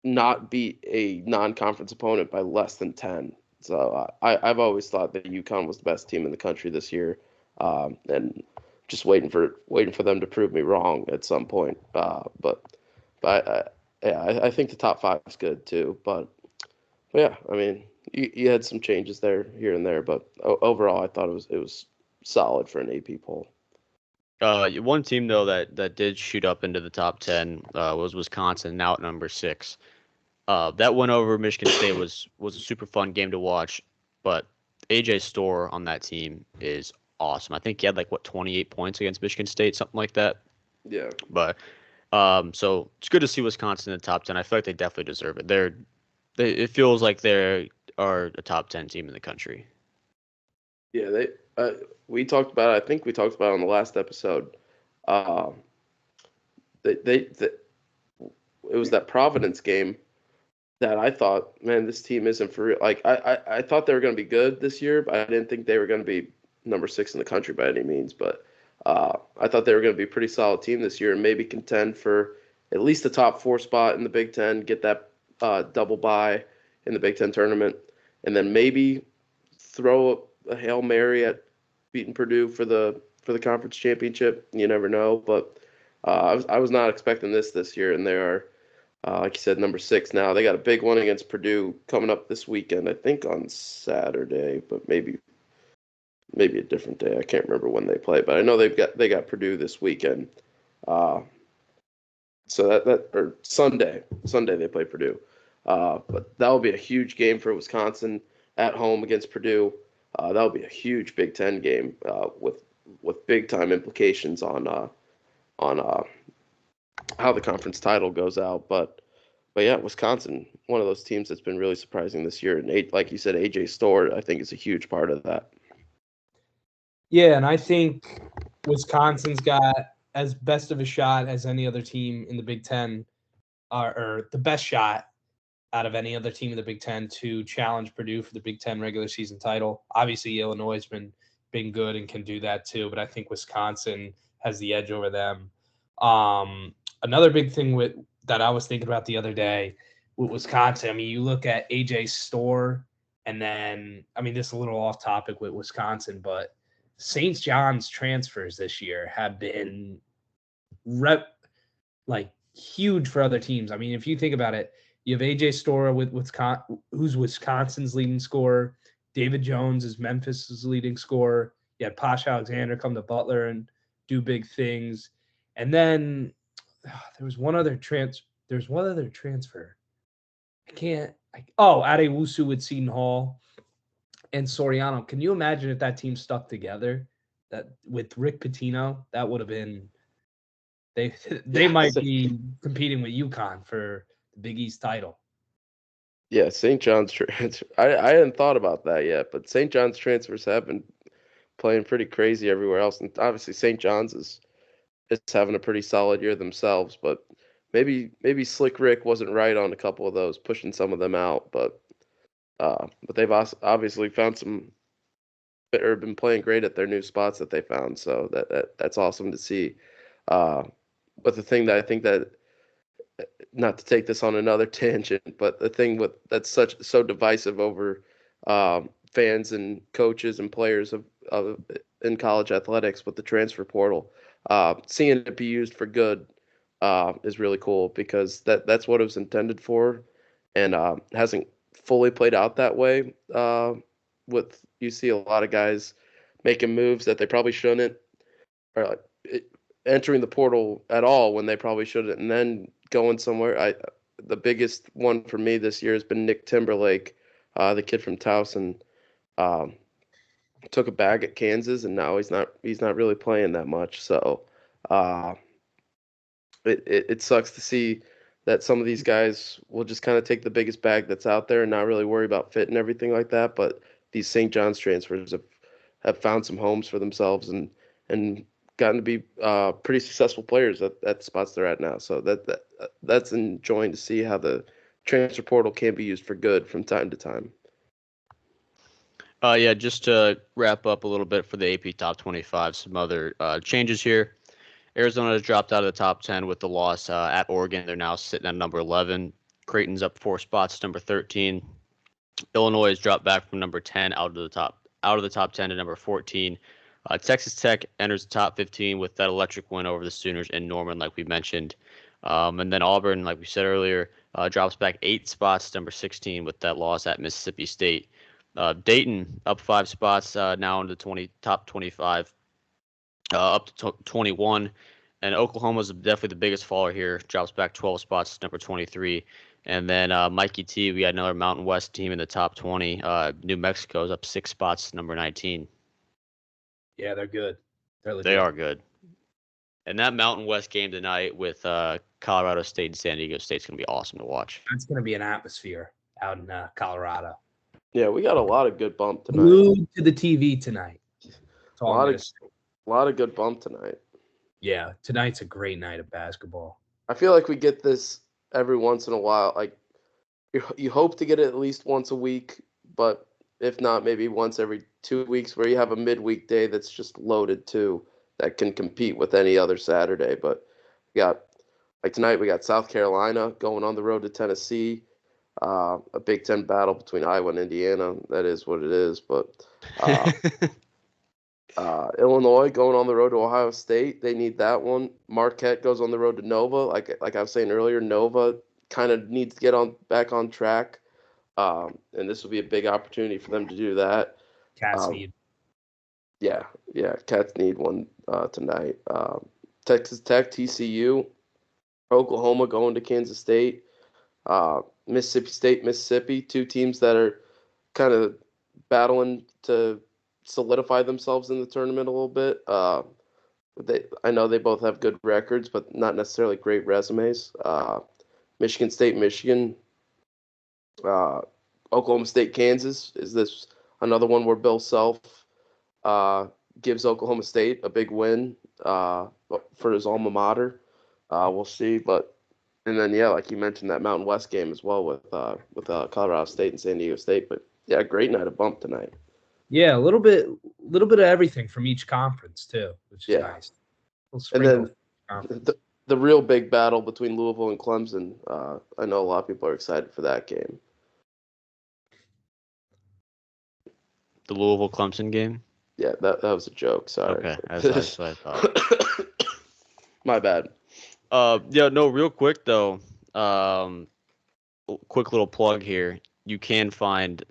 not beat a non-conference opponent by less than 10. So I've always thought that UConn was the best team in the country this year, and just waiting for them to prove me wrong at some point. I think the top five is good too. But yeah, I mean, you had some changes there, here and there, but overall, I thought it was solid for an AP poll. One team though that did shoot up into the top 10 was Wisconsin, now at number 6. That win over Michigan State was a super fun game to watch, but AJ Storr on that team is awesome. I think he had 28 points against Michigan State, something like that. Yeah. But so it's good to see Wisconsin in the top 10. I feel like they definitely deserve it. It feels like they are a top 10 team in the country. Yeah, we talked about it. I think we talked about it on the last episode. It was that Providence game that I thought, man, this team isn't for real. Like I thought they were going to be good this year, but I didn't think they were going to be number 6 in the country by any means. But I thought they were going to be a pretty solid team this year and maybe contend for at least the top 4 spot in the Big Ten, get that double bye in the Big Ten tournament, and then maybe throw a Hail Mary at beating Purdue for the conference championship. You never know, but I was not expecting this year, and they are, like you said, number 6 now. They got a big one against Purdue coming up this weekend, I think on Saturday, but maybe a different day. I can't remember when they play, but I know they got Purdue this weekend. So that or Sunday they play Purdue. But that will be a huge game for Wisconsin at home against Purdue. That will be a huge Big Ten game with big time implications on how the conference title goes out. But yeah, Wisconsin, one of those teams that's been really surprising this year, and like you said, AJ Storr, I think is a huge part of that. Yeah, and I think Wisconsin's got as best of a shot as any other team in the Big Ten, or the best shot out of any other team in the Big Ten to challenge Purdue for the Big Ten regular season title. Obviously, Illinois has been good and can do that too, but I think Wisconsin has the edge over them. Another big thing that I was thinking about the other day with Wisconsin, I mean, you look at AJ Storr, and then, I mean, this is a little off topic with Wisconsin, but St. John's transfers this year have been huge for other teams. I mean, if you think about it, you have AJ Storr with Wisconsin, who's Wisconsin's leading scorer. David Jones is Memphis's leading scorer. You had Posh Alexander come to Butler and do big things. And then there was one other transfer. Adewusu with Seton Hall and Soriano. Can you imagine if that team stuck together? That with Rick Pitino, that would have been. They might be competing with UConn for the Big East title. Yeah, St. John's transfer. I hadn't thought about that yet, but St. John's transfers have been playing pretty crazy everywhere else, and obviously St. John's is having a pretty solid year themselves. But maybe Slick Rick wasn't right on a couple of those, pushing some of them out. But they've obviously found some, or been playing great at their new spots that they found. So that's awesome to see. But the thing that I think that, not to take this on another tangent, but the thing that's so divisive over fans and coaches and players of in college athletics with the transfer portal, seeing it be used for good is really cool, because that's what it was intended for, and hasn't fully played out that way. You see a lot of guys making moves that they probably shouldn't, or entering the portal at all when they probably shouldn't, and then going somewhere. The biggest one for me this year has been Nick Timberlake, the kid from Towson. Took a bag at Kansas, and now he's not really playing that much. So it sucks to see that some of these guys will just kind of take the biggest bag that's out there and not really worry about fit and everything like that. But these St. John's transfers have found some homes for themselves and gotten to be pretty successful players at the spots they're at now. So that's enjoying to see how the transfer portal can be used for good from time to time. Yeah, just to wrap up a little bit for the AP Top 25, some other changes here. Arizona has dropped out of the top 10 with the loss at Oregon. They're now sitting at number 11. Creighton's up 4 spots, number 13. Illinois has dropped back from number 10 out of the top 10 to number 14. Texas Tech enters the top 15 with that electric win over the Sooners in Norman, like we mentioned. And then Auburn, like we said earlier, drops back 8 spots, number 16, with that loss at Mississippi State. Dayton up 5 spots, now into top 25, up to 21. And Oklahoma is definitely the biggest faller here. Drops back 12 spots, number 23. And then Mikey T, we had another Mountain West team in the top 20. New Mexico's up 6 spots, number 19. Yeah, they're good. They are good. And that Mountain West game tonight with Colorado State and San Diego State is going to be awesome to watch. It's going to be an atmosphere out in Colorado. Yeah, we got a lot of good bump tonight. Glued to the TV tonight. A lot of good bump tonight. Yeah, tonight's a great night of basketball. I feel like we get this every once in a while. Like you hope to get it at least once a week, but if not, maybe once every 2 weeks, where you have a midweek day that's just loaded too, that can compete with any other Saturday. But we got, like tonight, we got South Carolina going on the road to Tennessee. A Big Ten battle between Iowa and Indiana. That is what it is. But Illinois going on the road to Ohio State. They need that one. Marquette goes on the road to Nova. Like I was saying earlier, Nova kind of needs to get back on track. And this will be a big opportunity for them to do that. Cats need. Yeah, Cats need one tonight. Texas Tech, TCU, Oklahoma going to Kansas State, Mississippi State, Mississippi, two teams that are kind of battling to solidify themselves in the tournament a little bit. I know they both have good records, but not necessarily great resumes. Michigan State, Michigan, Oklahoma State, Kansas. Is this another one where Bill Self gives Oklahoma State a big win for his alma mater? We'll see. And then, yeah, like you mentioned, that Mountain West game as well with Colorado State and San Diego State. But, yeah, great night of bump tonight. Yeah, a little bit of everything from each conference, too, which is nice. And then the real big battle between Louisville and Clemson, I know a lot of people are excited for that game. The Louisville-Clemson game? Yeah, that was a joke. Sorry. Okay, that's what I thought. My bad. Yeah, no, real quick, though. Quick little plug here. You can find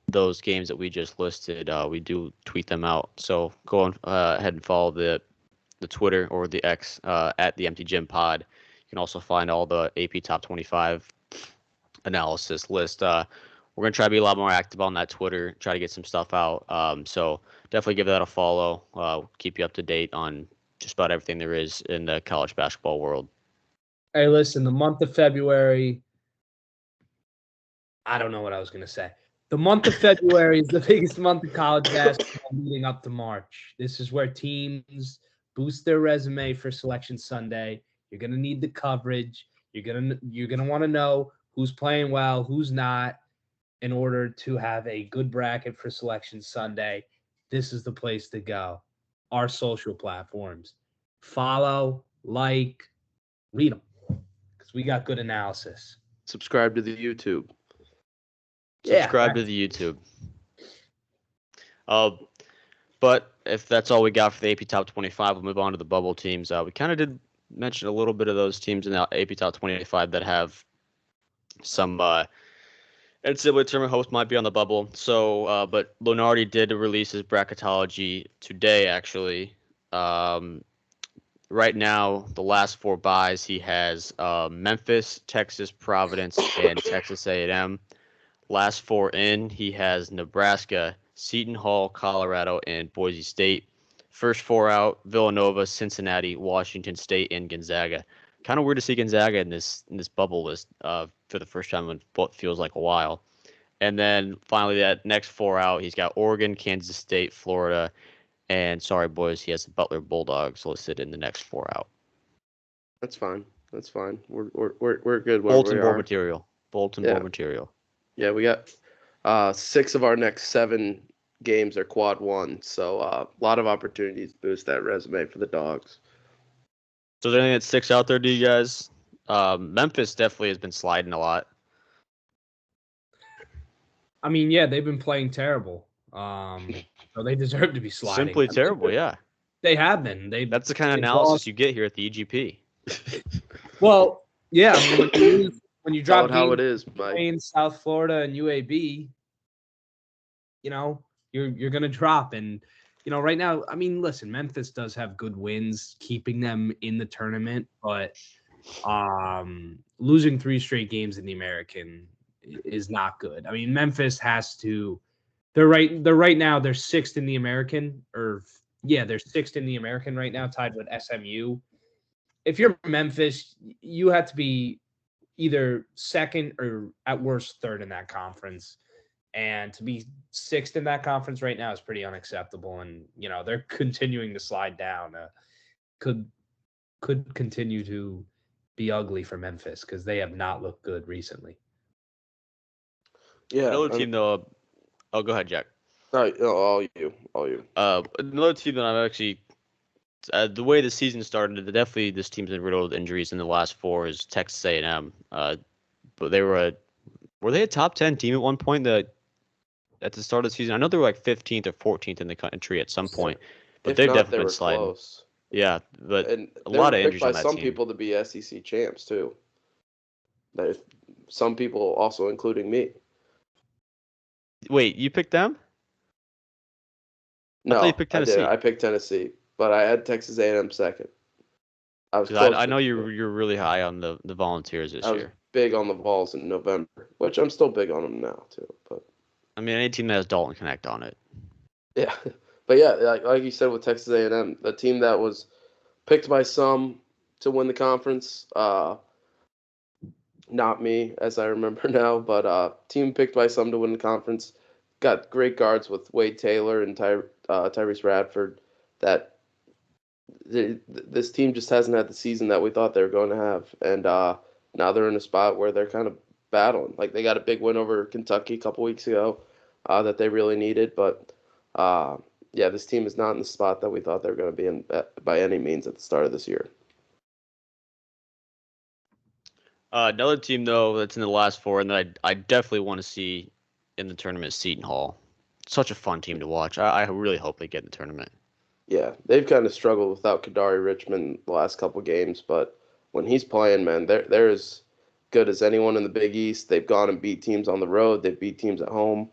those games that we just listed. We do tweet them out. So go ahead and follow the Twitter or the X at the Empty Gym Pod. You can also find all the AP Top 25 analysis list. We're going to try to be a lot more active on that Twitter, try to get some stuff out. So definitely give that a follow. Keep you up to date on just about everything there is in the college basketball world. Hey, listen, the month of February, I don't know what I was going to say. The month of February is the biggest month of college basketball leading up to March. This is where teams boost their resume for Selection Sunday. You're going to need the coverage. You're going to want to know who's playing well, who's not, in order to have a good bracket for Selection Sunday. This is the place to go. Our social platforms. Follow, like, read them, because we got good analysis. Subscribe to the YouTube. Subscribe to the YouTube. But if that's all we got for the AP Top 25, we'll move on to the bubble teams. We kind of did mention a little bit of those teams in the AP Top 25 that have some NCAA tournament host might be on the bubble. So, but Lunardi did release his bracketology today, actually. Right now, the last 4 buys, he has Memphis, Texas, Providence, and Texas A&M. Last 4 in, he has Nebraska, Seton Hall, Colorado, and Boise State. First 4 out, Villanova, Cincinnati, Washington State, and Gonzaga. Kind of weird to see Gonzaga in this bubble list for the first time in what feels like a while. And then finally, that next 4 out, he's got Oregon, Kansas State, Florida, and sorry, boys, he has the Butler Bulldogs listed in the next 4 out. That's fine. We're good. Bulletin board material. Yeah, we got 6 of our next 7 games are quad one, so a lot of opportunities to boost that resume for the Dogs. So is there anything that sticks out there to you guys? Memphis definitely has been sliding a lot. I mean, yeah, they've been playing terrible. So they deserve to be sliding. Simply terrible, yeah. They have been. That's the kind of they've analysis lost. you get here at the EGP. Well, yeah, I mean, when you Tell drop it how it games is, Mike. in South Florida and UAB, you're gonna drop. And right now, I mean, listen, Memphis does have good wins, keeping them in the tournament, but losing 3 straight games in the American is not good. I mean, Memphis has to. They're right now. They're 6th in the American, they're 6th in the American right now, tied with SMU. If you're Memphis, you have to be either 2nd or at worst 3rd in that conference. And to be 6th in that conference right now is pretty unacceptable. And they're continuing to slide down. Could continue to be ugly for Memphis because they have not looked good recently. Yeah. Another team, though. Oh, go ahead, Jack. All you. Another team that I'm actually. The way the season started, definitely this team's been riddled with injuries in the last 4 is Texas A&M. But they were they a top 10 team at one point at the start of the season? I know they were like 15th or 14th in the country at some point, but they've definitely been sliding. Close. Yeah, but and a lot of picked injuries by on that some team. people to be SEC champs too. Some people also including me. Wait, you picked them? No, I thought you picked Tennessee. I picked Tennessee, but I had Texas A&M second. I know you're really high on the Volunteers this year. I was big on the Vols in November, which I'm still big on them now too. But I mean, any team that has Dalton Connect on it. Yeah, but yeah, like you said with Texas A&M, the team that was picked by some to win the conference, not me as I remember now, but team picked by some to win the conference. Got great guards with Wade Taylor and Tyrese Radford. This team just hasn't had the season that we thought they were going to have, and now they're in a spot where they're kind of battling. Like they got a big win over Kentucky a couple weeks ago that they really needed, but yeah, this team is not in the spot that we thought they were going to be in by any means at the start of this year. Another team though that's in the last 4 and that I definitely want to see in the tournament is Seton Hall. Such a fun team to watch. I really hope they get in the tournament. Yeah, they've kind of struggled without Kadari Richmond the last couple games, but when he's playing, man, they're as good as anyone in the Big East. They've gone and beat teams on the road. They've beat teams at home.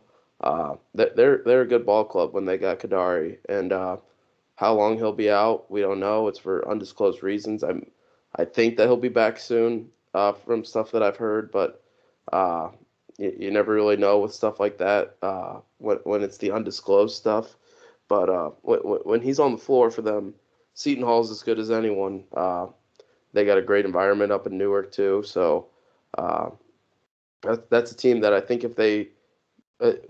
They're a good ball club when they got Kadari, and how long he'll be out, we don't know. It's for undisclosed reasons. I think that he'll be back soon from stuff that I've heard, but you never really know with stuff like that when it's the undisclosed stuff. But when he's on the floor for them, Seton Hall's as good as anyone. They got a great environment up in Newark too, so that's a team that I think if they,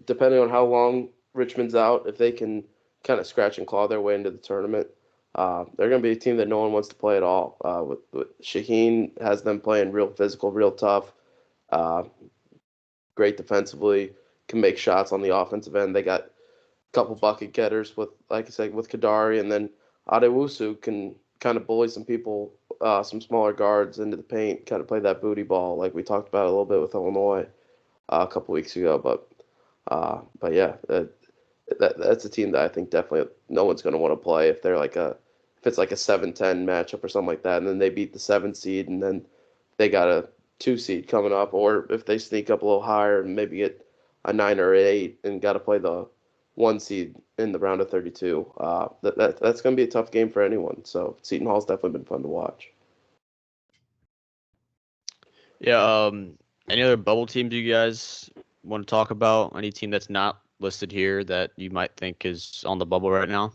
depending on how long Richmond's out, if they can kind of scratch and claw their way into the tournament, they're going to be a team that no one wants to play at all. With Shaheen has them playing real physical, real tough, great defensively, can make shots on the offensive end. They got a couple bucket getters with, like I said, with Kadari, and then Adewusu can kind of bully some people, some smaller guards into the paint, kind of play that booty ball like we talked about a little bit with Illinois a couple weeks ago. But yeah, that's a team that I think definitely no one's going to want to play if it's like a 7-10 matchup or something like that, and then they beat the 7 seed, and then they got a 2 seed coming up, or if they sneak up a little higher and maybe get a 9 or 8 and got to play the 1 seed in the round of 32. That's going to be a tough game for anyone. So Seton Hall's definitely been fun to watch. Yeah. Any other bubble teams you guys want to talk about? Any team that's not listed here that you might think is on the bubble right now?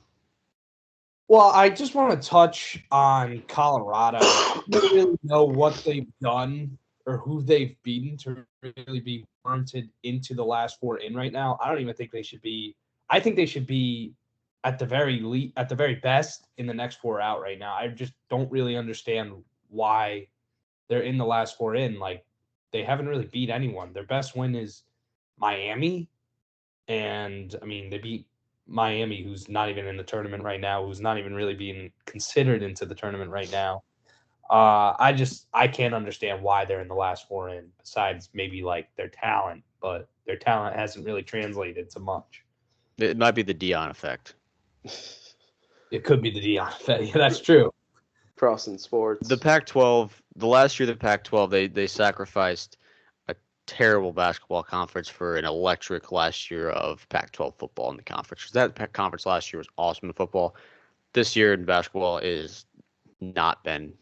Well, I just want to touch on Colorado. I don't really know what they've done or who they've beaten to really be warranted into the last 4 in right now. I don't even think they should be. I think they should be at the very best in the next 4 out right now. I just don't really understand why they're in the last 4 in. Like, they haven't really beat anyone. Their best win is Miami, And I mean, they beat Miami, who's not even in the tournament right now, who's not even really being considered into the tournament right now. I can't understand why they're in the last four in, besides maybe like their talent, but their talent hasn't really translated to much. It might be the Dion effect. It could be the Dion effect. Yeah, that's true. Crossing sports. The Pac-12, the last year the Pac-12, they sacrificed a terrible basketball conference for an electric last year of Pac-12 football in the conference. 'Cause that conference last year was awesome in football. This year in basketball is not been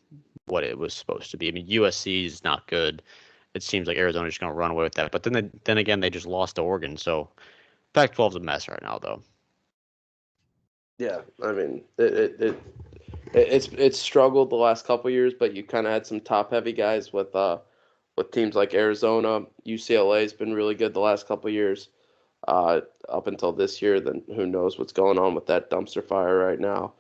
what it was supposed to be. I mean, USC is not good. It seems like Arizona's just going to run away with that. But then again, they just lost to Oregon. So Pac-12 is a mess right now, though. Yeah, I mean, it's struggled the last couple of years, but you kind of had some top-heavy guys with teams like Arizona. UCLA's been really good the last couple of years, up until this year. Then who knows what's going on with that dumpster fire right now.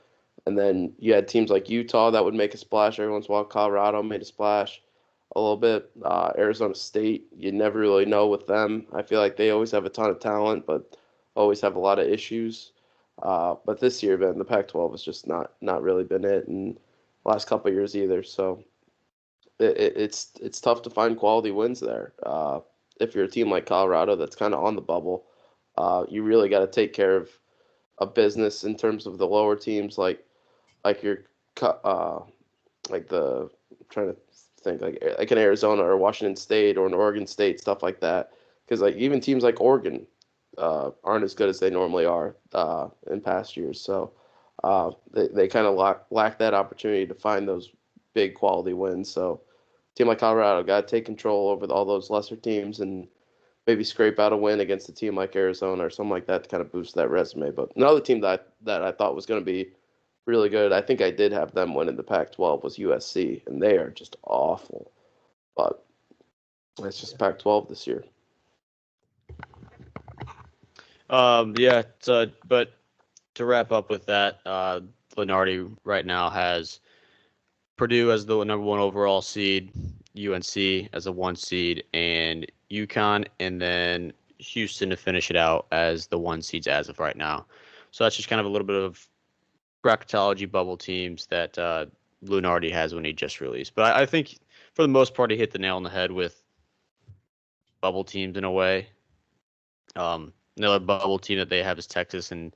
And then you had teams like Utah that would make a splash every once in a while. Colorado made a splash a little bit. Arizona State, you never really know with them. I feel like they always have a ton of talent, but always have a lot of issues. But this year, man, the Pac-12 has just not really been it, and the last couple of years either. So it's tough to find quality wins there. If you're a team like Colorado that's kind of on the bubble, you really got to take care of a business in terms of the lower teams, like your like the I'm trying to think like an Arizona or Washington State or an Oregon State, stuff like that. Because like even teams like Oregon aren't as good as they normally are in past years. So they kind of lack that opportunity to find those big quality wins. So a team like Colorado got to take control over all those lesser teams and maybe scrape out a win against a team like Arizona or something like that to kind of boost that resume. But another team that I thought was going to be really good, I think I did have them win in the Pac-12, was USC, and they are just awful. But it's just Pac-12 this year. Yeah. But to wrap up with that, Lenardi right now has Purdue as the number one overall seed, UNC as a 1 seed, and UConn, and then Houston to finish it out as the 1 seeds as of right now. So that's just kind of a little bit of bracketology bubble teams that Lunardi has when he just released. But I think for the most part, he hit the nail on the head with bubble teams in a way. Another bubble team that they have is Texas, and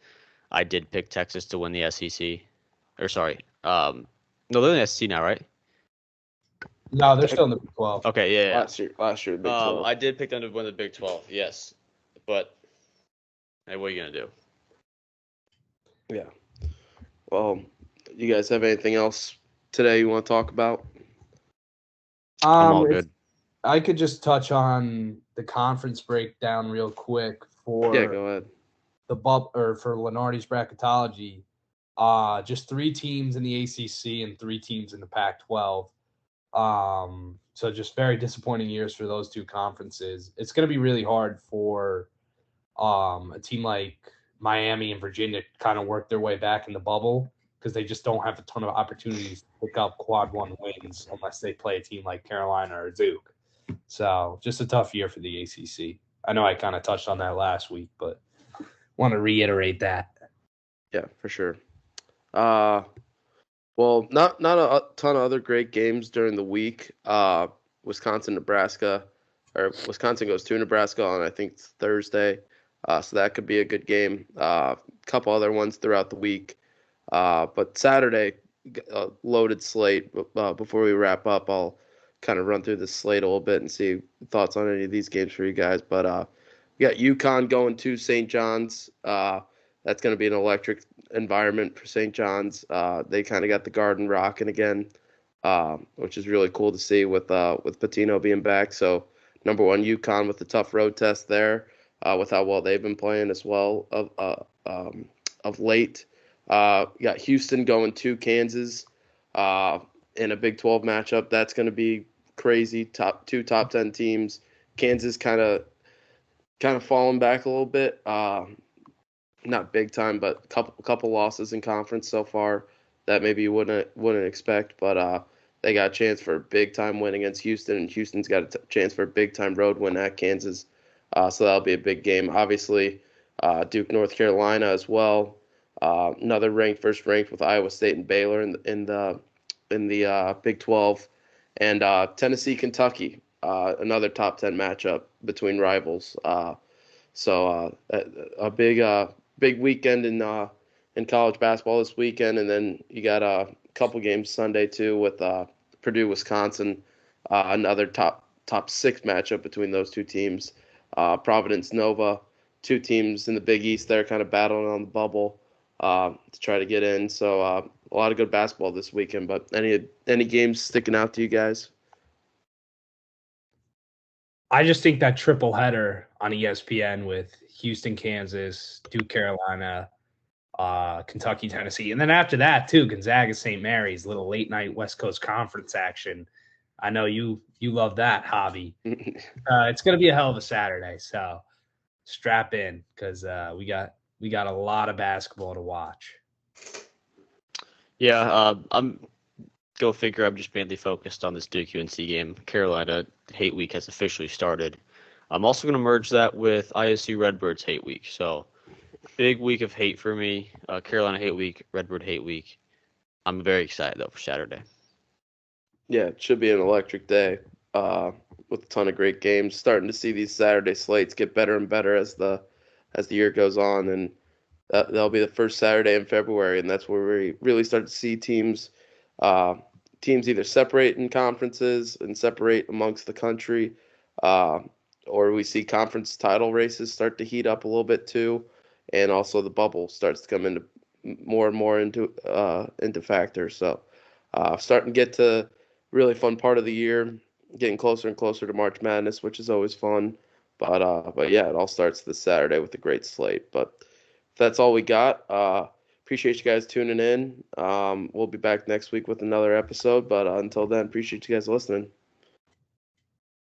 I did pick Texas to win the SEC. Or sorry, no, they're in the SEC now, right? No, they're still in the Big 12. Okay, yeah. Last year, Big 12. I did pick them to win the Big 12, yes. But hey, what are you gonna do? Yeah. Well, you guys have anything else today you want to talk about? I'm all good. I could just touch on the conference breakdown real quick for go ahead. For Lenardi's bracketology. Just 3 teams in the ACC and 3 teams in the Pac-12. So just very disappointing years for those 2 conferences. It's going to be really hard for a team like Miami and Virginia to kind of work their way back in the bubble, because they just don't have a ton of opportunities to pick up quad 1 wins unless they play a team like Carolina or Duke. So just a tough year for the ACC. I know I kind of touched on that last week, but want to reiterate that. Yeah, for sure. Well, not a ton of other great games during the week. Wisconsin goes to Nebraska on, I think, Thursday. So that could be a good game. A couple other ones throughout the week. But Saturday, loaded slate. Before we wrap up, I'll kind of run through the slate a little bit and see thoughts on any of these games for you guys. But we got UConn going to St. John's. That's going to be an electric environment for St. John's. They kind of got the Garden rocking again, which is really cool to see with Patino being back. So number 1, UConn with the tough road test there, with how well they've been playing as well of late. You got Houston going to Kansas in a Big 12 matchup. That's going to be crazy. Two top 10 teams. Kansas kind of falling back a little bit. Not big time, but couple losses in conference so far that maybe you wouldn't expect. But they got a chance for a big time win against Houston, and Houston's got a chance for a big time road win at Kansas. So that'll be a big game. Obviously, Duke, North Carolina as well. Another first ranked with Iowa State and Baylor in the Big 12, and Tennessee, Kentucky, another top 10 matchup between rivals. So a big weekend in college basketball this weekend, and then you got a couple games Sunday too with Purdue, Wisconsin, another top 6 matchup between those two teams. Providence, Nova, two teams in the Big East that are kind of battling on the bubble to try to get in. So a lot of good basketball this weekend. But any games sticking out to you guys? I just think that triple header on ESPN with Houston, Kansas, Duke, Carolina, Kentucky, Tennessee, and then after that too, Gonzaga, St. Mary's, little late night West Coast Conference action. I know you love that hobby. It's going to be a hell of a Saturday, so strap in because we got a lot of basketball to watch. Yeah, go figure. I'm just mainly focused on this Duke UNC game. Carolina Hate Week has officially started. I'm also going to merge that with ISU Redbirds Hate Week. So big week of hate for me. Carolina Hate Week, Redbird Hate Week. I'm very excited though for Saturday. Yeah, it should be an electric day with a ton of great games. Starting to see these Saturday slates get better and better as the year goes on, and that'll be the first Saturday in February, and that's where we really start to see teams either separate in conferences and separate amongst the country, or we see conference title races start to heat up a little bit too, and also the bubble starts to come into more and more into factors. So starting to get to really fun part of the year, getting closer and closer to March Madness, which is always fun. But yeah, it all starts this Saturday with a great slate. But that's all we got. Appreciate you guys tuning in. We'll be back next week with another episode. But until then, appreciate you guys listening.